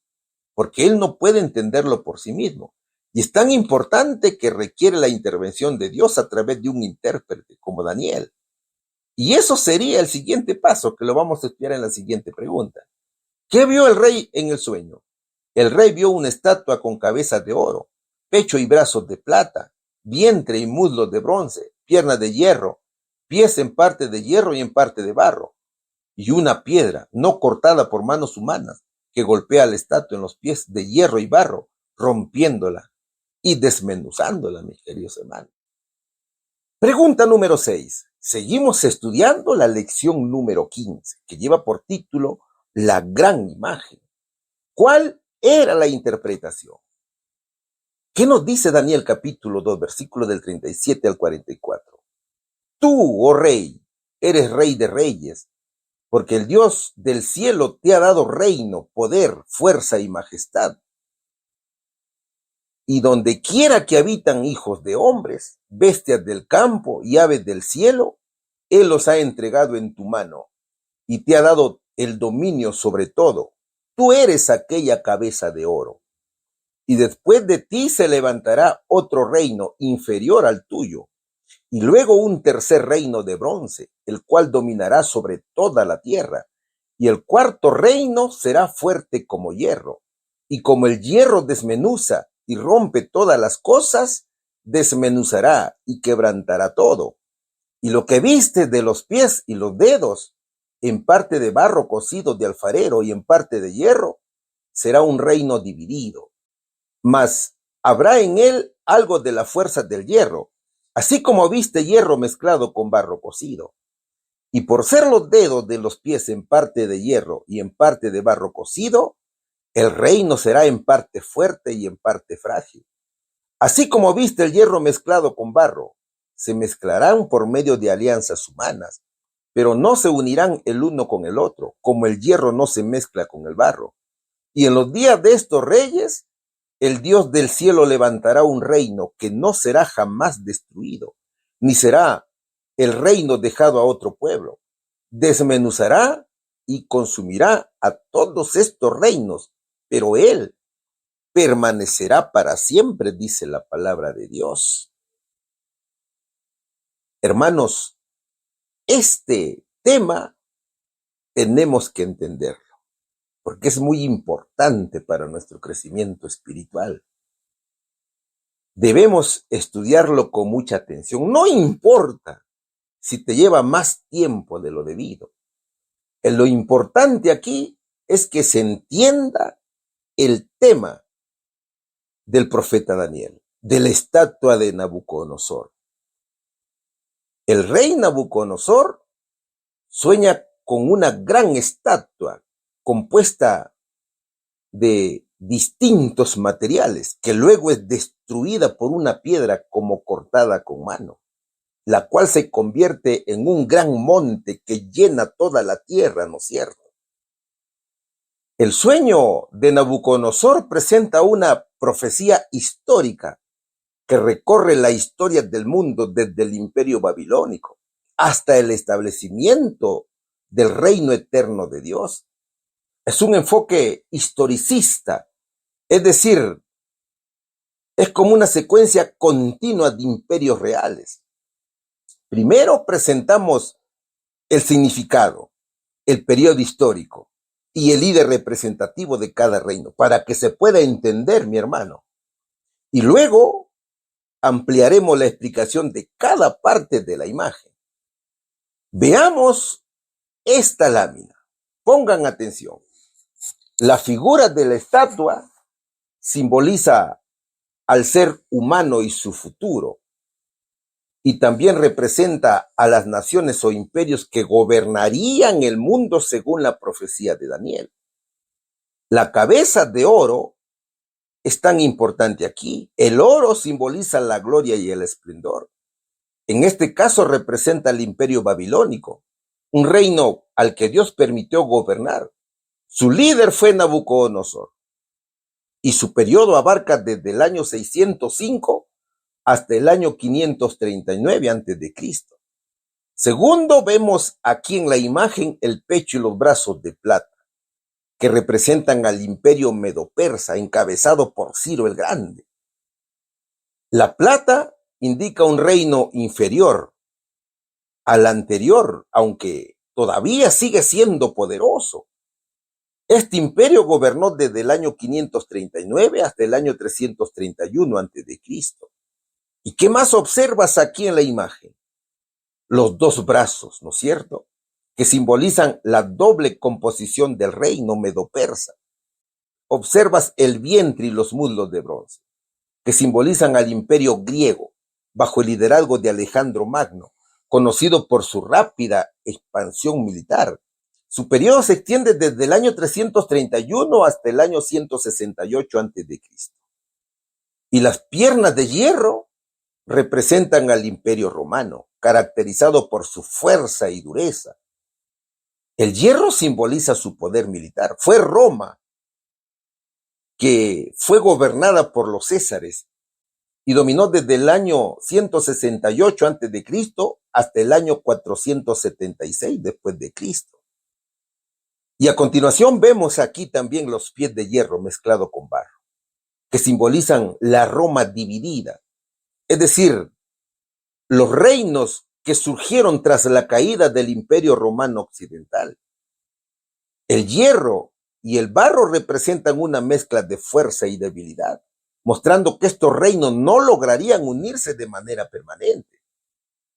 porque él no puede entenderlo por sí mismo. Y es tan importante que requiere la intervención de Dios a través de un intérprete como Daniel. Y eso sería el siguiente paso, que lo vamos a estudiar en la siguiente pregunta. ¿Qué vio el rey en el sueño? El rey vio una estatua con cabeza de oro, pecho y brazos de plata, vientre y muslos de bronce, piernas de hierro, pies en parte de hierro y en parte de barro, y una piedra no cortada por manos humanas que golpea la estatua en los pies de hierro y barro, rompiéndola y desmenuzándola, mis queridos hermanos. Pregunta número 6. Seguimos estudiando la lección número 15, que lleva por título La gran imagen. ¿Cuál era la interpretación? ¿Qué nos dice Daniel capítulo 2, versículo del 37 al 44? Tú, oh rey, eres rey de reyes, porque el Dios del cielo te ha dado reino, poder, fuerza y majestad. Y donde quiera que habitan hijos de hombres, bestias del campo y aves del cielo, Él los ha entregado en tu mano y te ha dado el dominio sobre todo. Tú eres aquella cabeza de oro. Y después de ti se levantará otro reino inferior al tuyo, y luego un tercer reino de bronce, el cual dominará sobre toda la tierra. Y el cuarto reino será fuerte como hierro, y como el hierro desmenuza y rompe todas las cosas, desmenuzará y quebrantará todo. Y lo que viste de los pies y los dedos, en parte de barro cocido de alfarero y en parte de hierro, será un reino dividido, mas habrá en él algo de la fuerza del hierro, así como viste hierro mezclado con barro cocido. Y por ser los dedos de los pies en parte de hierro y en parte de barro cocido, el reino será en parte fuerte y en parte frágil. Así como viste el hierro mezclado con barro, se mezclarán por medio de alianzas humanas, pero no se unirán el uno con el otro, como el hierro no se mezcla con el barro. Y en los días de estos reyes, el Dios del cielo levantará un reino que no será jamás destruido, ni será el reino dejado a otro pueblo. Desmenuzará y consumirá a todos estos reinos, pero él permanecerá para siempre, dice la palabra de Dios. Hermanos, este tema tenemos que entenderlo, porque es muy importante para nuestro crecimiento espiritual. Debemos estudiarlo con mucha atención. No importa si te lleva más tiempo de lo debido. Lo importante aquí es que se entienda el tema del profeta Daniel, de la estatua de Nabucodonosor. El rey Nabucodonosor sueña con una gran estatua compuesta de distintos materiales, que luego es destruida por una piedra como cortada con mano, la cual se convierte en un gran monte que llena toda la tierra, ¿no es cierto? El sueño de Nabucodonosor presenta una profecía histórica que recorre la historia del mundo desde el imperio babilónico hasta el establecimiento del reino eterno de Dios. Es un enfoque historicista, es decir, es como una secuencia continua de imperios reales. Primero presentamos el significado, el periodo histórico y el líder representativo de cada reino, para que se pueda entender, mi hermano. Y luego ampliaremos la explicación de cada parte de la imagen. Veamos esta lámina. Pongan atención. La figura de la estatua simboliza al ser humano y su futuro, y también representa a las naciones o imperios que gobernarían el mundo según la profecía de Daniel. La cabeza de oro es tan importante aquí. El oro simboliza la gloria y el esplendor. En este caso representa el imperio babilónico, un reino al que Dios permitió gobernar. Su líder fue Nabucodonosor, y su periodo abarca desde el año 605 hasta el año 539 a.C. Segundo, vemos aquí en la imagen el pecho y los brazos de plata, que representan al imperio medo-persa encabezado por Ciro el Grande. La plata indica un reino inferior al anterior, aunque todavía sigue siendo poderoso. Este imperio gobernó desde el año 539 hasta el año 331 a.C. ¿Y qué más observas aquí en la imagen? Los dos brazos, ¿no es cierto?, que simbolizan la doble composición del reino medo-persa. Observas el vientre y los muslos de bronce, que simbolizan al imperio griego, bajo el liderazgo de Alejandro Magno, conocido por su rápida expansión militar. Su periodo se extiende desde el año 331 hasta el año 168 a.C. Y las piernas de hierro representan al imperio romano, caracterizado por su fuerza y dureza. El hierro simboliza su poder militar. Fue Roma, que fue gobernada por los césares y dominó desde el año 168 a.C. hasta el año 476 después de Cristo. Y a continuación vemos aquí también los pies de hierro mezclado con barro, que simbolizan la Roma dividida, es decir, los reinos que surgieron tras la caída del Imperio Romano Occidental. El hierro y el barro representan una mezcla de fuerza y debilidad, mostrando que estos reinos no lograrían unirse de manera permanente.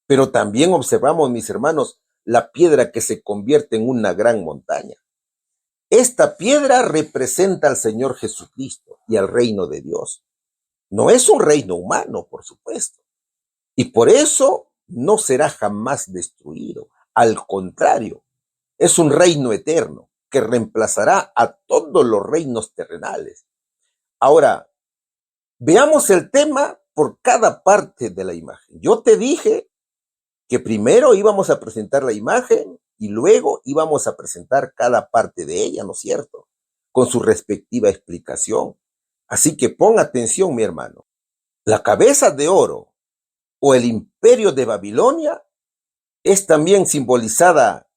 Pero también observamos, mis hermanos, la piedra que se convierte en una gran montaña. Esta piedra representa al Señor Jesucristo y al reino de Dios. No es un reino humano, por supuesto. Y por eso no será jamás destruido. Al contrario, es un reino eterno que reemplazará a todos los reinos terrenales. Ahora, veamos el tema por cada parte de la imagen. Yo te dije que primero íbamos a presentar la imagen y luego íbamos a presentar cada parte de ella, ¿no es cierto? Con su respectiva explicación. Así que pon atención, mi hermano. La cabeza de oro o el imperio de Babilonia es también simbolizada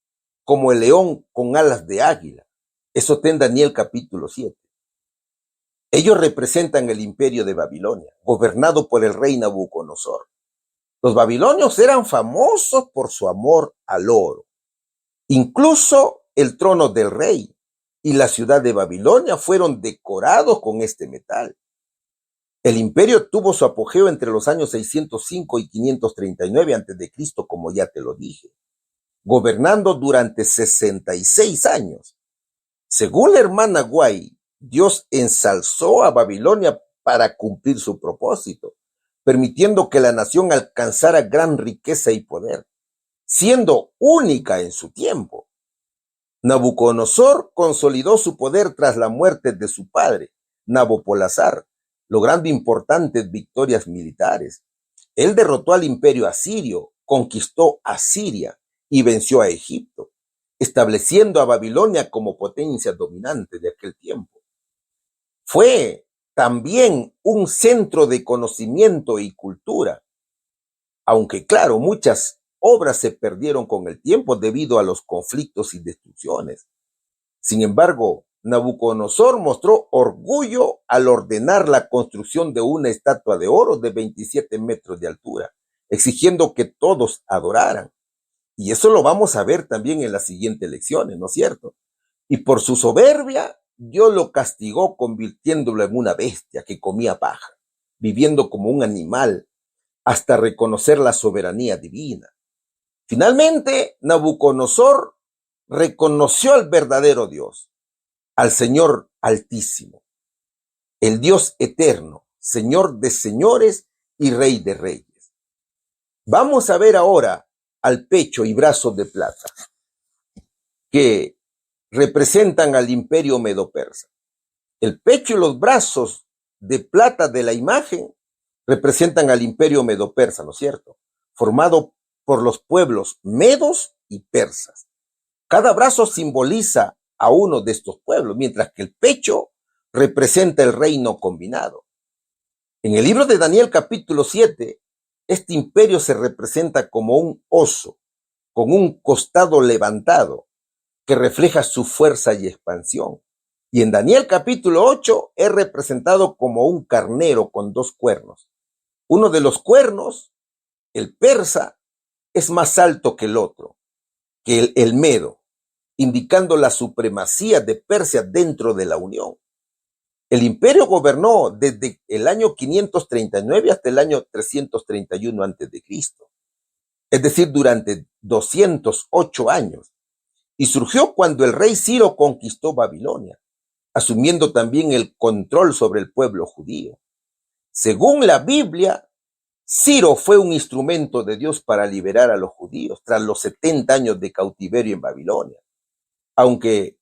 como el león con alas de águila. Eso está en Daniel capítulo 7. Ellos representan el imperio de Babilonia, gobernado por el rey Nabucodonosor. Los babilonios eran famosos por su amor al oro. Incluso el trono del rey y la ciudad de Babilonia fueron decorados con este metal. El imperio tuvo su apogeo entre los años 605 y 539 a.C., como ya te lo dije, gobernando durante 66 años. Según la hermana White, Dios ensalzó a Babilonia para cumplir su propósito, permitiendo que la nación alcanzara gran riqueza y poder, siendo única en su tiempo. Nabucodonosor consolidó su poder tras la muerte de su padre, Nabopolassar, logrando importantes victorias militares. Él derrotó al imperio asirio, conquistó a Siria y venció a Egipto, estableciendo a Babilonia como potencia dominante de aquel tiempo. Fue también un centro de conocimiento y cultura, aunque claro, muchas obras se perdieron con el tiempo debido a los conflictos y destrucciones. Sin embargo, Nabucodonosor mostró orgullo al ordenar la construcción de una estatua de oro de 27 metros de altura, exigiendo que todos adoraran. Y eso lo vamos a ver también en las siguientes lecciones, ¿no es cierto? Y por su soberbia, Dios lo castigó convirtiéndolo en una bestia que comía paja, viviendo como un animal, hasta reconocer la soberanía divina. Finalmente, Nabucodonosor reconoció al verdadero Dios, al Señor Altísimo, el Dios eterno, Señor de señores y Rey de reyes. Vamos a ver ahora al pecho y brazos de plata, que representan al imperio medo-persa. El pecho y los brazos de plata de la imagen representan al imperio medo-persa, ¿no es cierto? Formado por los pueblos medos y persas. Cada brazo simboliza a uno de estos pueblos, mientras que el pecho representa el reino combinado. En el libro de Daniel capítulo 7, este imperio se representa como un oso con un costado levantado que refleja su fuerza y expansión. Y en Daniel capítulo 8 es representado como un carnero con dos cuernos. Uno de los cuernos, el persa, es más alto que el otro, que el medo, indicando la supremacía de Persia dentro de la Unión. El imperio gobernó desde el año 539 hasta el año 331 a.C., es decir, durante 208 años, y surgió cuando el rey Ciro conquistó Babilonia, asumiendo también el control sobre el pueblo judío. Según la Biblia, Ciro fue un instrumento de Dios para liberar a los judíos tras los 70 años de cautiverio en Babilonia. Aunque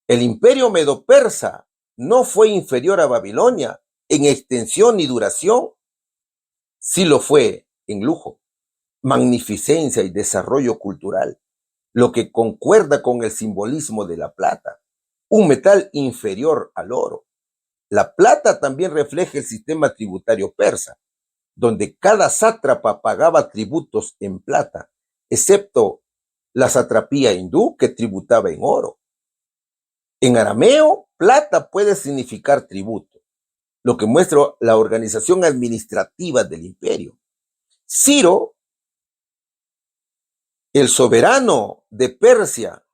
el imperio medo-persa no fue inferior a Babilonia en extensión y duración, sí lo fue en lujo, magnificencia y desarrollo cultural, lo que concuerda con el simbolismo de la plata, un metal inferior al oro. La plata también refleja el sistema tributario persa, donde cada sátrapa pagaba tributos en plata, excepto la satrapía hindú que tributaba en oro. En arameo, plata puede significar tributo, lo que muestra la organización administrativa del imperio. Ciro, el soberano de Persia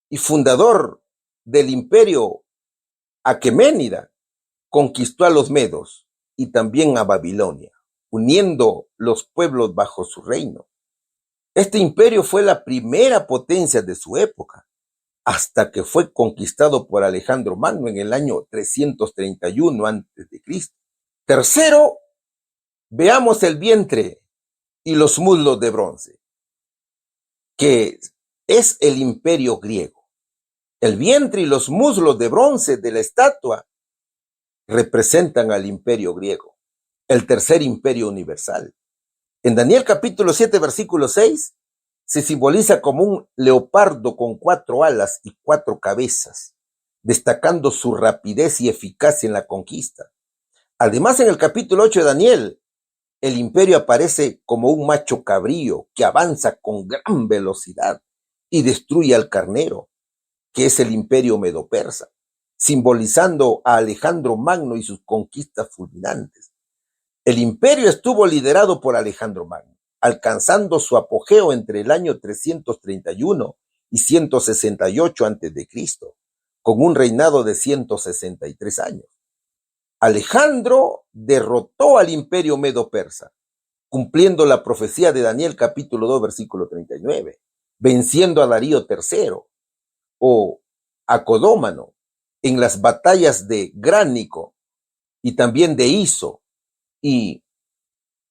y fundador del imperio aqueménida, conquistó a los medos y también a Babilonia, uniendo los pueblos bajo su reino. Este imperio fue la primera potencia de su época, hasta que fue conquistado por Alejandro Magno en el año 331 a.C. Tercero, veamos el vientre y los muslos de bronce, que es el imperio griego. El vientre y los muslos de bronce de la estatua representan al imperio griego, el tercer imperio universal. En Daniel capítulo 7, versículo 6, se simboliza como un leopardo con 4 alas y 4 cabezas, destacando su rapidez y eficacia en la conquista. Además, en el capítulo 8 de Daniel, el imperio aparece como un macho cabrío que avanza con gran velocidad y destruye al carnero, que es el imperio medo-persa, simbolizando a Alejandro Magno y sus conquistas fulminantes. El imperio estuvo liderado por Alejandro Magno, alcanzando su apogeo entre el año 331 y 168 a.C., con un reinado de 163 años. Alejandro derrotó al imperio medo-persa, cumpliendo la profecía de Daniel capítulo 2, versículo 39, venciendo a Darío III o a Codómano en las batallas de Gránico y también de Iso y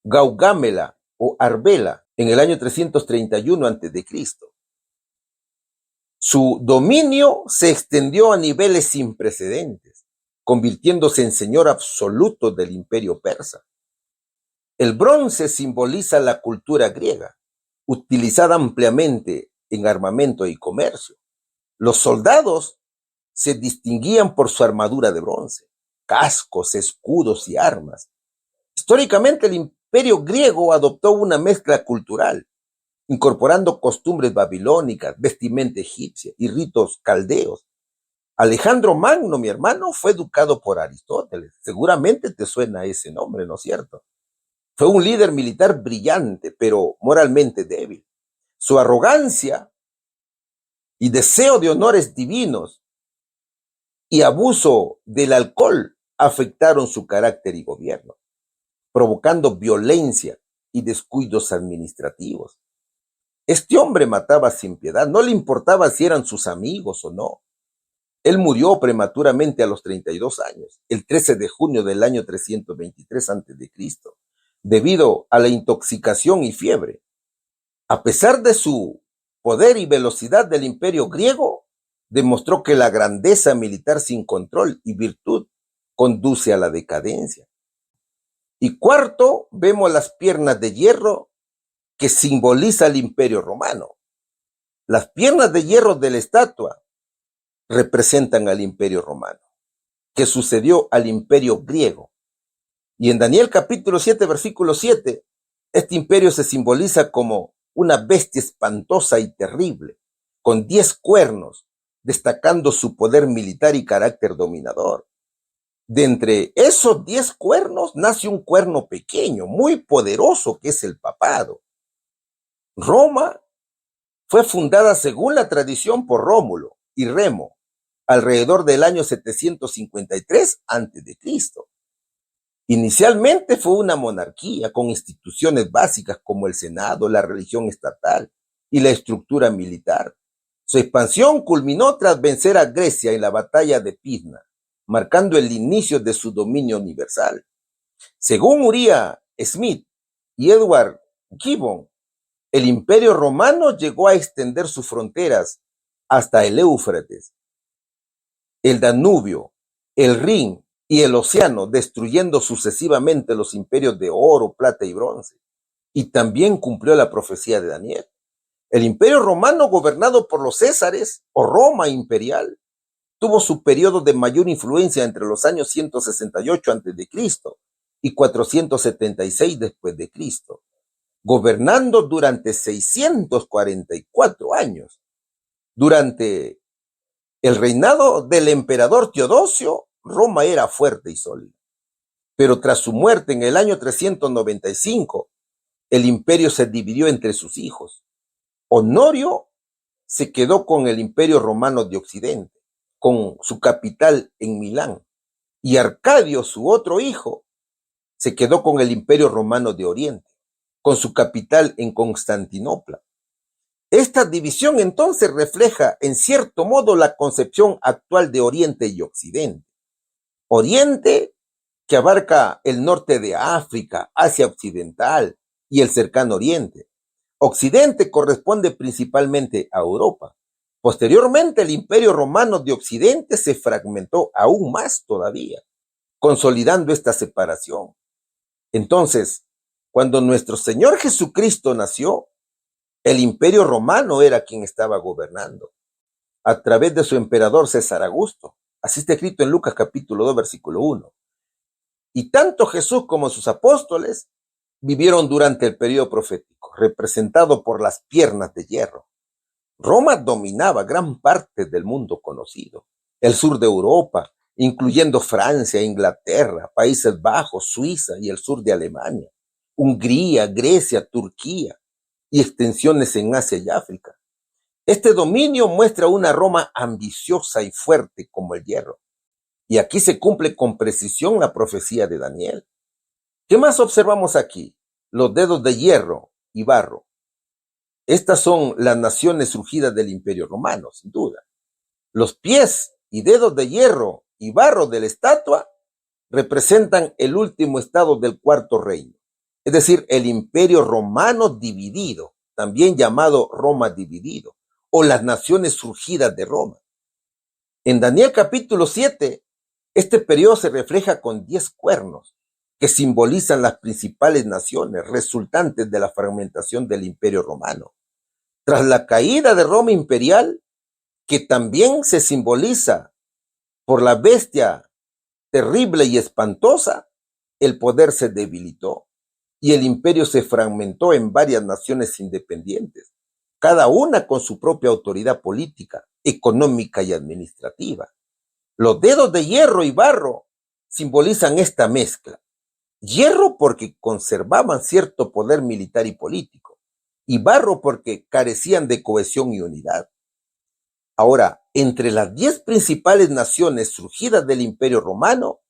Gaugamela o Arbela en el año 331 a.C. Su dominio se extendió a niveles sin precedentes, convirtiéndose en señor absoluto del imperio persa. El bronce simboliza la cultura griega, utilizada ampliamente en armamento y comercio. Los soldados se distinguían por su armadura de bronce, cascos, escudos y armas. Históricamente, el imperio griego adoptó una mezcla cultural, incorporando costumbres babilónicas, vestimenta egipcia y ritos caldeos. Alejandro Magno, mi hermano, fue educado por Aristóteles. Seguramente te suena ese nombre, ¿no es cierto? Fue un líder militar brillante, pero moralmente débil. Su arrogancia y deseo de honores divinos y abuso del alcohol afectaron su carácter y gobierno, provocando violencia y descuidos administrativos. Este hombre mataba sin piedad, no le importaba si eran sus amigos o no. Él murió prematuramente a los 32 años, el 13 de junio del año 323 a.C., debido a la intoxicación y fiebre. A pesar de su poder y velocidad del imperio griego, demostró que la grandeza militar sin control y virtud conduce a la decadencia. Y cuarto, vemos las piernas de hierro que simboliza el imperio romano. Las piernas de hierro de la estatua representan al imperio romano, que sucedió al imperio griego. Y en Daniel capítulo 7, versículo 7, este imperio se simboliza como una bestia espantosa y terrible, con 10 cuernos, destacando su poder militar y carácter dominador. De entre esos 10 cuernos nace un cuerno pequeño, muy poderoso, que es el papado. Roma fue fundada según la tradición por Rómulo y Remo, alrededor del año 753 a.C. Inicialmente fue una monarquía con instituciones básicas como el Senado, la religión estatal y la estructura militar. Su expansión culminó tras vencer a Grecia en la batalla de Pydna, marcando el inicio de su dominio universal. Según Uriah Smith y Edward Gibbon, el imperio romano llegó a extender sus fronteras hasta el Éufrates, el Danubio, el Rin y el océano, destruyendo sucesivamente los imperios de oro, plata y bronce. Y también cumplió la profecía de Daniel. El imperio romano, gobernado por los Césares, o Roma imperial, tuvo su periodo de mayor influencia entre los años 168 a.C. y 476 después de Cristo, gobernando durante 644 años. Durante el reinado del emperador Teodosio, Roma era fuerte y sólida. Pero tras su muerte en el año 395, el imperio se dividió entre sus hijos. Honorio se quedó con el imperio romano de Occidente, con su capital en Milán, y Arcadio, su otro hijo, se quedó con el imperio romano de Oriente, con su capital en Constantinopla. Esta división entonces refleja en cierto modo la concepción actual de Oriente y Occidente. Oriente, que abarca el norte de África, Asia Occidental y el cercano Oriente. Occidente corresponde principalmente a Europa. Posteriormente, el Imperio Romano de Occidente se fragmentó aún más todavía, consolidando esta separación. Entonces, cuando nuestro Señor Jesucristo nació, el Imperio Romano era quien estaba gobernando, a través de su emperador César Augusto. Así está escrito en Lucas capítulo 2, versículo 1. Y tanto Jesús como sus apóstoles vivieron durante el periodo profético, representado por las piernas de hierro. Roma dominaba gran parte del mundo conocido, el sur de Europa, incluyendo Francia, Inglaterra, Países Bajos, Suiza y el sur de Alemania, Hungría, Grecia, Turquía y extensiones en Asia y África. Este dominio muestra una Roma ambiciosa y fuerte como el hierro. Y aquí se cumple con precisión la profecía de Daniel. ¿Qué más observamos aquí? Los dedos de hierro y barro. Estas son las naciones surgidas del Imperio Romano, sin duda. Los pies y dedos de hierro y barro de la estatua representan el último estado del cuarto reino, es decir, el Imperio Romano dividido, también llamado Roma dividido, o las naciones surgidas de Roma. En Daniel capítulo 7, este periodo se refleja con 10 cuernos, que simbolizan las principales naciones resultantes de la fragmentación del Imperio Romano. Tras la caída de Roma imperial, que también se simboliza por la bestia terrible y espantosa, el poder se debilitó y el imperio se fragmentó en varias naciones independientes, cada una con su propia autoridad política, económica y administrativa. Los dedos de hierro y barro simbolizan esta mezcla. Hierro porque conservaban cierto poder militar y político, y barro porque carecían de cohesión y unidad. Ahora, entre las 10 principales naciones surgidas del Imperio Romano,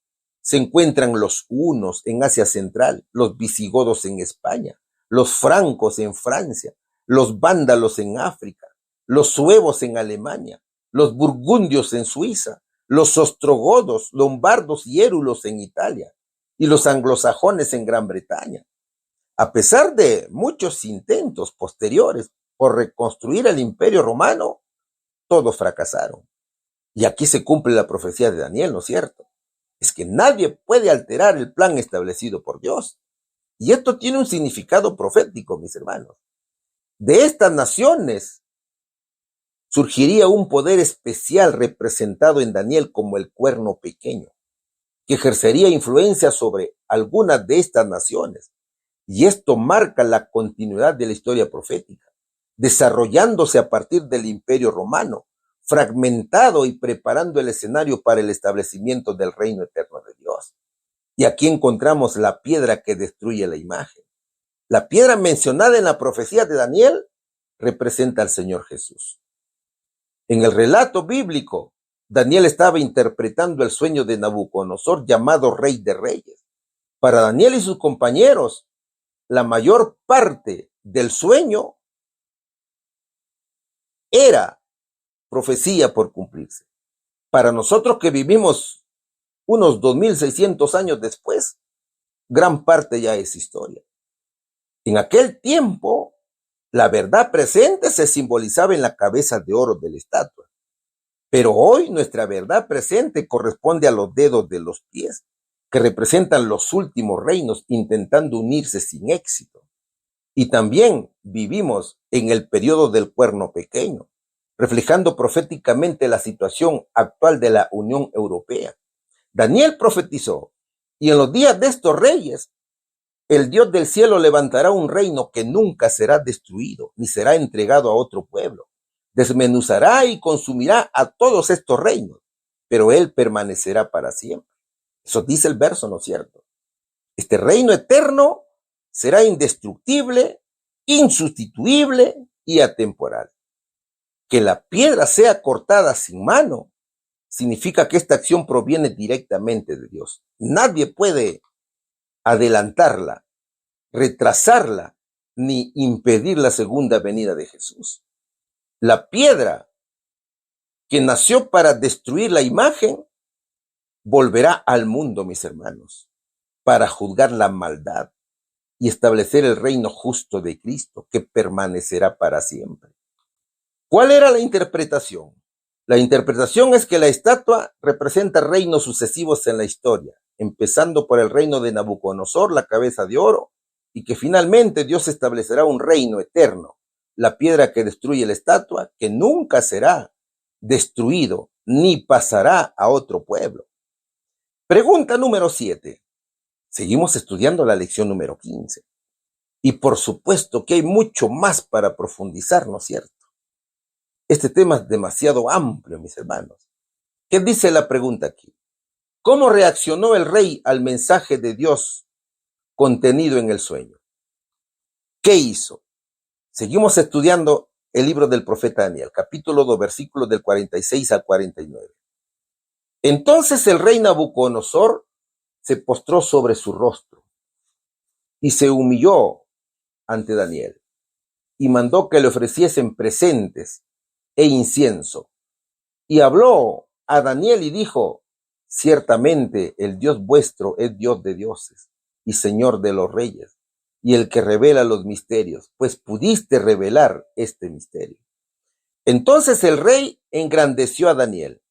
se encuentran los hunos en Asia Central, los visigodos en España, los francos en Francia, los vándalos en África, los suevos en Alemania, los burgundios en Suiza, los ostrogodos, lombardos y érulos en Italia, y los anglosajones en Gran Bretaña. A pesar de muchos intentos posteriores por reconstruir el Imperio Romano, todos fracasaron. Y aquí se cumple la profecía de Daniel, ¿no es cierto? Es que nadie puede alterar el plan establecido por Dios. Y esto tiene un significado profético, mis hermanos. De estas naciones surgiría un poder especial representado en Daniel como el cuerno pequeño, que ejercería influencia sobre algunas de estas naciones. Y esto marca la continuidad de la historia profética, desarrollándose a partir del Imperio Romano, fragmentado y preparando el escenario para el establecimiento del reino eterno de Dios. Y aquí encontramos la piedra que destruye la imagen. La piedra mencionada en la profecía de Daniel representa al Señor Jesús. En el relato bíblico, Daniel estaba interpretando el sueño de Nabucodonosor, llamado Rey de Reyes. Para Daniel y sus compañeros, la mayor parte del sueño era profecía por cumplirse. Para nosotros que vivimos unos 2600 años después, gran parte ya es historia. En aquel tiempo, la verdad presente se simbolizaba en la cabeza de oro de la estatua. Pero hoy nuestra verdad presente corresponde a los dedos de los pies, que representan los últimos reinos intentando unirse sin éxito. Y también vivimos en el periodo del cuerno pequeño, reflejando proféticamente la situación actual de la Unión Europea. Daniel profetizó, y en los días de estos reyes, el Dios del cielo levantará un reino que nunca será destruido, ni será entregado a otro pueblo. Desmenuzará y consumirá a todos estos reinos, pero él permanecerá para siempre. Eso dice el verso, ¿no es cierto? Este reino eterno será indestructible, insustituible y atemporal. Que la piedra sea cortada sin mano significa que esta acción proviene directamente de Dios. Nadie puede adelantarla, retrasarla, ni impedir la segunda venida de Jesús. La piedra que nació para destruir la imagen volverá al mundo, mis hermanos, para juzgar la maldad y establecer el reino justo de Cristo, que permanecerá para siempre. ¿Cuál era la interpretación? La interpretación es que la estatua representa reinos sucesivos en la historia, empezando por el reino de Nabucodonosor, la cabeza de oro, y que finalmente Dios establecerá un reino eterno, la piedra que destruye la estatua, que nunca será destruido ni pasará a otro pueblo. Pregunta número 7. Seguimos estudiando la lección número 15. Y por supuesto que hay mucho más para profundizar, ¿no es cierto? Este tema es demasiado amplio, mis hermanos. ¿Qué dice la pregunta aquí? ¿Cómo reaccionó el rey al mensaje de Dios contenido en el sueño? ¿Qué hizo? Seguimos estudiando el libro del profeta Daniel, capítulo 2, versículos del 46 al 49. Entonces el rey Nabucodonosor se postró sobre su rostro y se humilló ante Daniel y mandó que le ofreciesen presentes e incienso. Y habló a Daniel y dijo: ciertamente el Dios vuestro es Dios de dioses y Señor de los reyes, y el que revela los misterios, pues pudiste revelar este misterio. Entonces el rey engrandeció a Daniel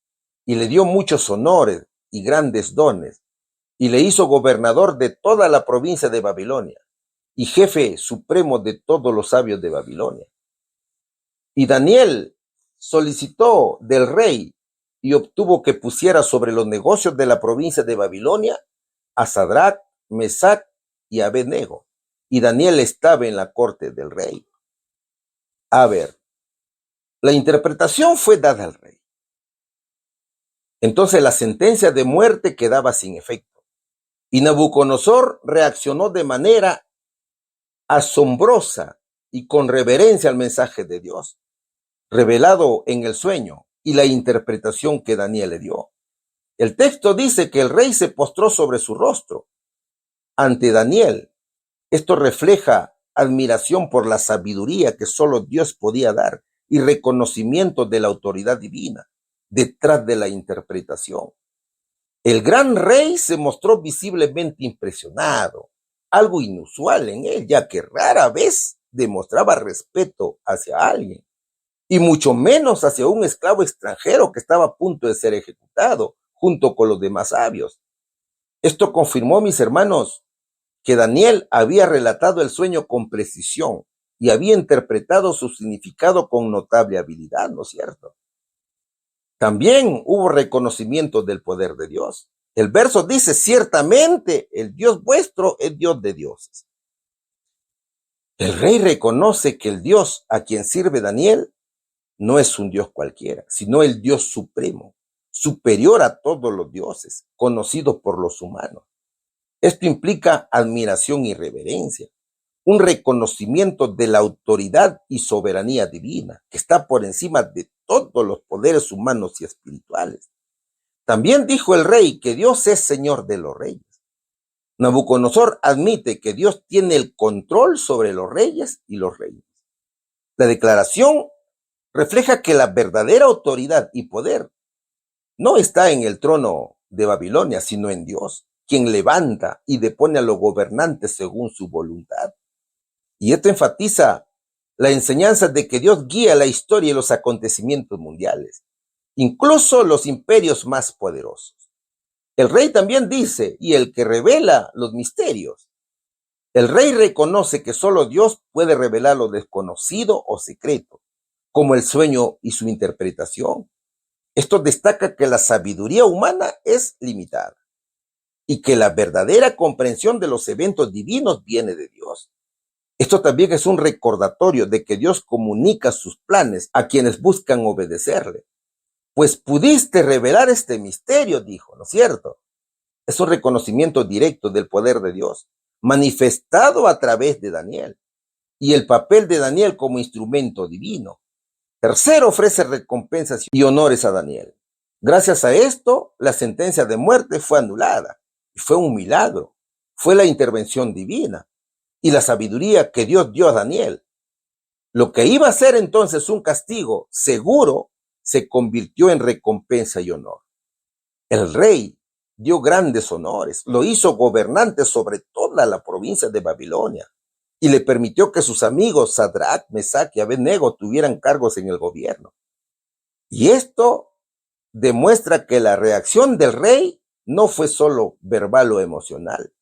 y le dio muchos honores y grandes dones, y le hizo gobernador de toda la provincia de Babilonia y jefe supremo de todos los sabios de Babilonia. Y Daniel solicitó del rey y obtuvo que pusiera sobre los negocios de la provincia de Babilonia a Sadrach, Mesach y Abednego. Y Daniel estaba en la corte del rey. A ver, la interpretación fue dada al rey. Entonces la sentencia de muerte quedaba sin efecto. Y Nabucodonosor reaccionó de manera asombrosa y con reverencia al mensaje de Dios, revelado en el sueño y la interpretación que Daniel le dio. El texto dice que el rey se postró sobre su rostro ante Daniel. Esto refleja admiración por la sabiduría que solo Dios podía dar y reconocimiento de la autoridad divina detrás de la interpretación. El gran rey se mostró visiblemente impresionado, algo inusual en él, ya que rara vez demostraba respeto hacia alguien, y mucho menos hacia un esclavo extranjero que estaba a punto de ser ejecutado junto con los demás sabios. Esto confirmó, mis hermanos, que Daniel había relatado el sueño con precisión y había interpretado su significado con notable habilidad, ¿no es cierto? También hubo reconocimiento del poder de Dios. El verso dice: ciertamente el Dios vuestro es Dios de dioses. El rey reconoce que el Dios a quien sirve Daniel no es un Dios cualquiera, sino el Dios supremo, superior a todos los dioses, conocido por los humanos. Esto implica admiración y reverencia, un reconocimiento de la autoridad y soberanía divina, que está por encima de todos los poderes humanos y espirituales. También dijo el rey que Dios es Señor de los reyes. Nabucodonosor admite que Dios tiene el control sobre los reyes y los reinos. La declaración refleja que la verdadera autoridad y poder no está en el trono de Babilonia, sino en Dios, quien levanta y depone a los gobernantes según su voluntad. Y esto enfatiza la enseñanza de que Dios guía la historia y los acontecimientos mundiales, incluso los imperios más poderosos. El rey también dice: y el que revela los misterios. El rey reconoce que solo Dios puede revelar lo desconocido o secreto, como el sueño y su interpretación. Esto destaca que la sabiduría humana es limitada y que la verdadera comprensión de los eventos divinos viene de Dios. Esto también es un recordatorio de que Dios comunica sus planes a quienes buscan obedecerle. Pues pudiste revelar este misterio, dijo, ¿no es cierto? Es un reconocimiento directo del poder de Dios, manifestado a través de Daniel, y el papel de Daniel como instrumento divino. Tercero, ofrece recompensas y honores a Daniel. Gracias a esto, la sentencia de muerte fue anulada, y fue un milagro, fue la intervención divina y la sabiduría que Dios dio a Daniel. Lo que iba a ser entonces un castigo seguro se convirtió en recompensa y honor. El rey dio grandes honores, lo hizo gobernante sobre toda la provincia de Babilonia y le permitió que sus amigos Sadrach, Mesach y Abednego tuvieran cargos en el gobierno. Y esto demuestra que la reacción del rey no fue solo verbal o emocional,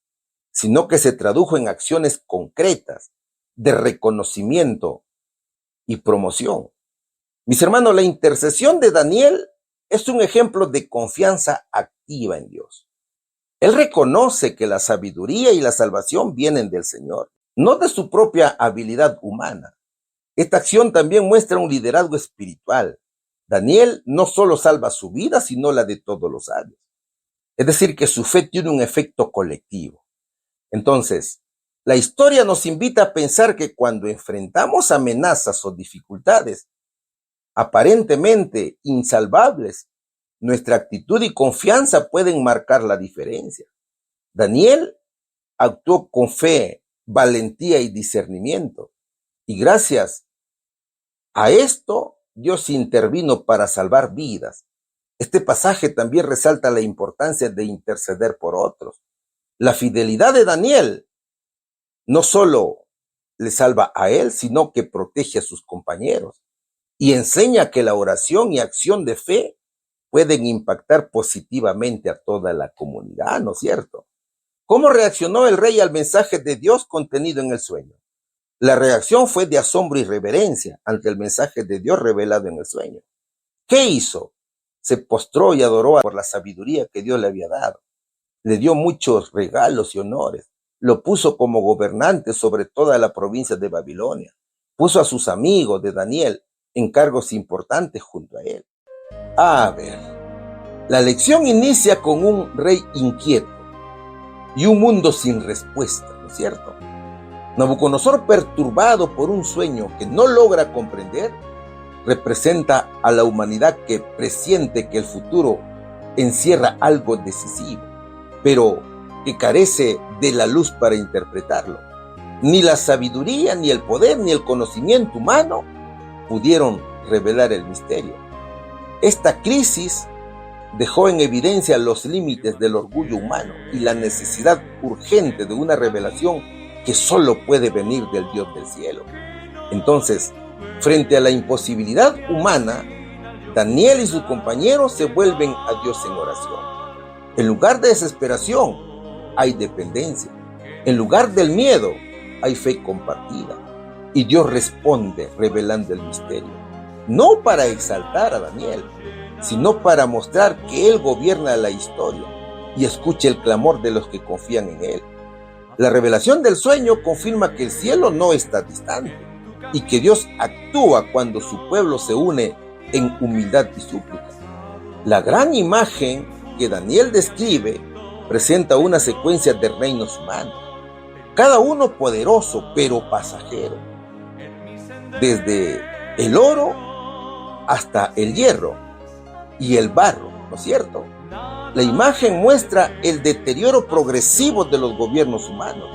sino que se tradujo en acciones concretas de reconocimiento y promoción. Mis hermanos, la intercesión de Daniel es un ejemplo de confianza activa en Dios. Él reconoce que la sabiduría y la salvación vienen del Señor, no de su propia habilidad humana. Esta acción también muestra un liderazgo espiritual. Daniel no solo salva su vida, sino la de todos los sabios. Es decir, que su fe tiene un efecto colectivo. Entonces, la historia nos invita a pensar que cuando enfrentamos amenazas o dificultades aparentemente insalvables, nuestra actitud y confianza pueden marcar la diferencia. Daniel actuó con fe, valentía y discernimiento, y gracias a esto Dios intervino para salvar vidas. Este pasaje también resalta la importancia de interceder por otros. La fidelidad de Daniel no solo le salva a él, sino que protege a sus compañeros y enseña que la oración y acción de fe pueden impactar positivamente a toda la comunidad, ¿no es cierto? ¿Cómo reaccionó el rey al mensaje de Dios contenido en el sueño? La reacción fue de asombro y reverencia ante el mensaje de Dios revelado en el sueño. ¿Qué hizo? Se postró y adoró por la sabiduría que Dios le había dado. Le dio muchos regalos y honores. Lo puso como gobernante sobre toda la provincia de Babilonia. Puso a sus amigos de Daniel en cargos importantes junto a él. A ver, la lección inicia con un rey inquieto y un mundo sin respuesta, ¿no es cierto? Nabucodonosor, perturbado por un sueño que no logra comprender, representa a la humanidad que presiente que el futuro encierra algo decisivo, pero que carece de la luz para interpretarlo. Ni la sabiduría, ni el poder, ni el conocimiento humano pudieron revelar el misterio. Esta crisis dejó en evidencia los límites del orgullo humano y la necesidad urgente de una revelación que solo puede venir del Dios del cielo. Entonces, frente a la imposibilidad humana, Daniel y sus compañeros se vuelven a Dios en oración. En lugar de desesperación, hay dependencia. En lugar del miedo, hay fe compartida. Y Dios responde revelando el misterio. No para exaltar a Daniel, sino para mostrar que Él gobierna la historia y escucha el clamor de los que confían en Él. La revelación del sueño confirma que el cielo no está distante y que Dios actúa cuando su pueblo se une en humildad y súplica. La gran imagen que Daniel describe presenta una secuencia de reinos humanos, cada uno poderoso pero pasajero, desde el oro hasta el hierro y el barro, ¿no es cierto? La imagen muestra el deterioro progresivo de los gobiernos humanos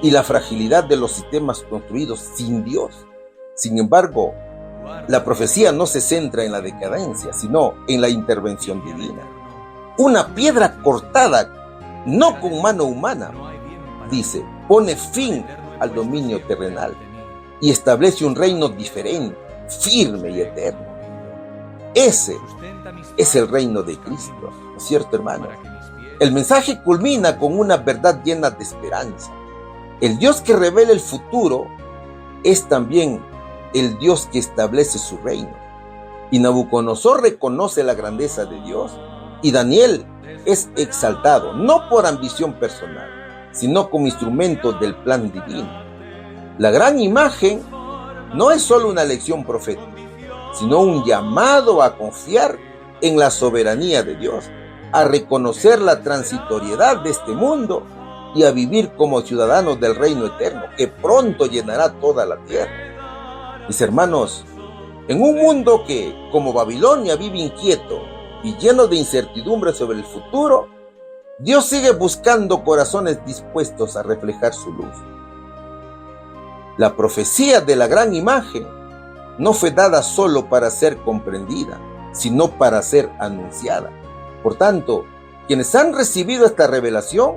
y la fragilidad de los sistemas construidos sin Dios. Sin embargo, la profecía no se centra en la decadencia, sino en la intervención divina. Una piedra cortada, no con mano humana, dice, pone fin al dominio terrenal y establece un reino diferente, firme y eterno. Ese es el reino de Cristo, ¿no es cierto, hermano? El mensaje culmina con una verdad llena de esperanza. El Dios que revela el futuro es también el Dios que establece su reino. Y Nabucodonosor reconoce la grandeza de Dios, y Daniel es exaltado, no por ambición personal, sino como instrumento del plan divino. La gran imagen no es solo una lección profética, sino un llamado a confiar en la soberanía de Dios, a reconocer la transitoriedad de este mundo y a vivir como ciudadanos del reino eterno, que pronto llenará toda la tierra. Mis hermanos, en un mundo que, como Babilonia, vive inquieto y lleno de incertidumbre sobre el futuro, Dios sigue buscando corazones dispuestos a reflejar su luz. La profecía de la gran imagen no fue dada solo para ser comprendida, sino para ser anunciada. Por tanto, quienes han recibido esta revelación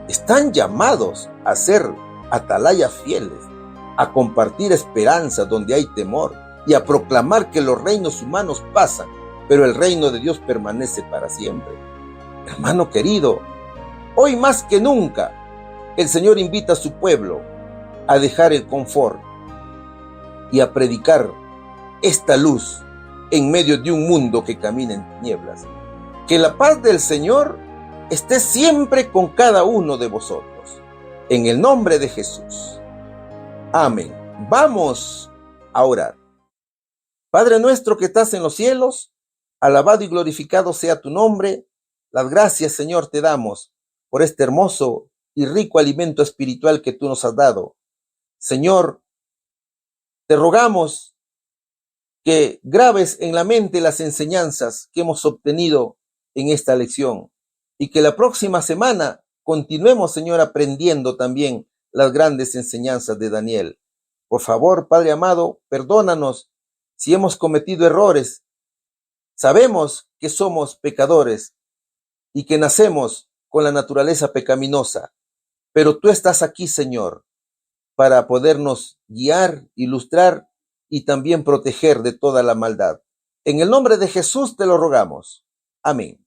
están llamados a ser atalayas fieles, a compartir esperanza donde hay temor y a proclamar que los reinos humanos pasan, pero el reino de Dios permanece para siempre. Hermano querido, hoy más que nunca, el Señor invita a su pueblo a dejar el confort y a predicar esta luz en medio de un mundo que camina en tinieblas. Que la paz del Señor esté siempre con cada uno de vosotros. En el nombre de Jesús. Amén. Vamos a orar. Padre nuestro que estás en los cielos, alabado y glorificado sea tu nombre. Las gracias, Señor, te damos por este hermoso y rico alimento espiritual que tú nos has dado. Señor, te rogamos que grabes en la mente las enseñanzas que hemos obtenido en esta lección y que la próxima semana continuemos, Señor, aprendiendo también las grandes enseñanzas de Daniel. Por favor, Padre amado, perdónanos si hemos cometido errores. Sabemos que somos pecadores y que nacemos con la naturaleza pecaminosa, pero tú estás aquí, Señor, para podernos guiar, ilustrar y también proteger de toda la maldad. En el nombre de Jesús te lo rogamos. Amén.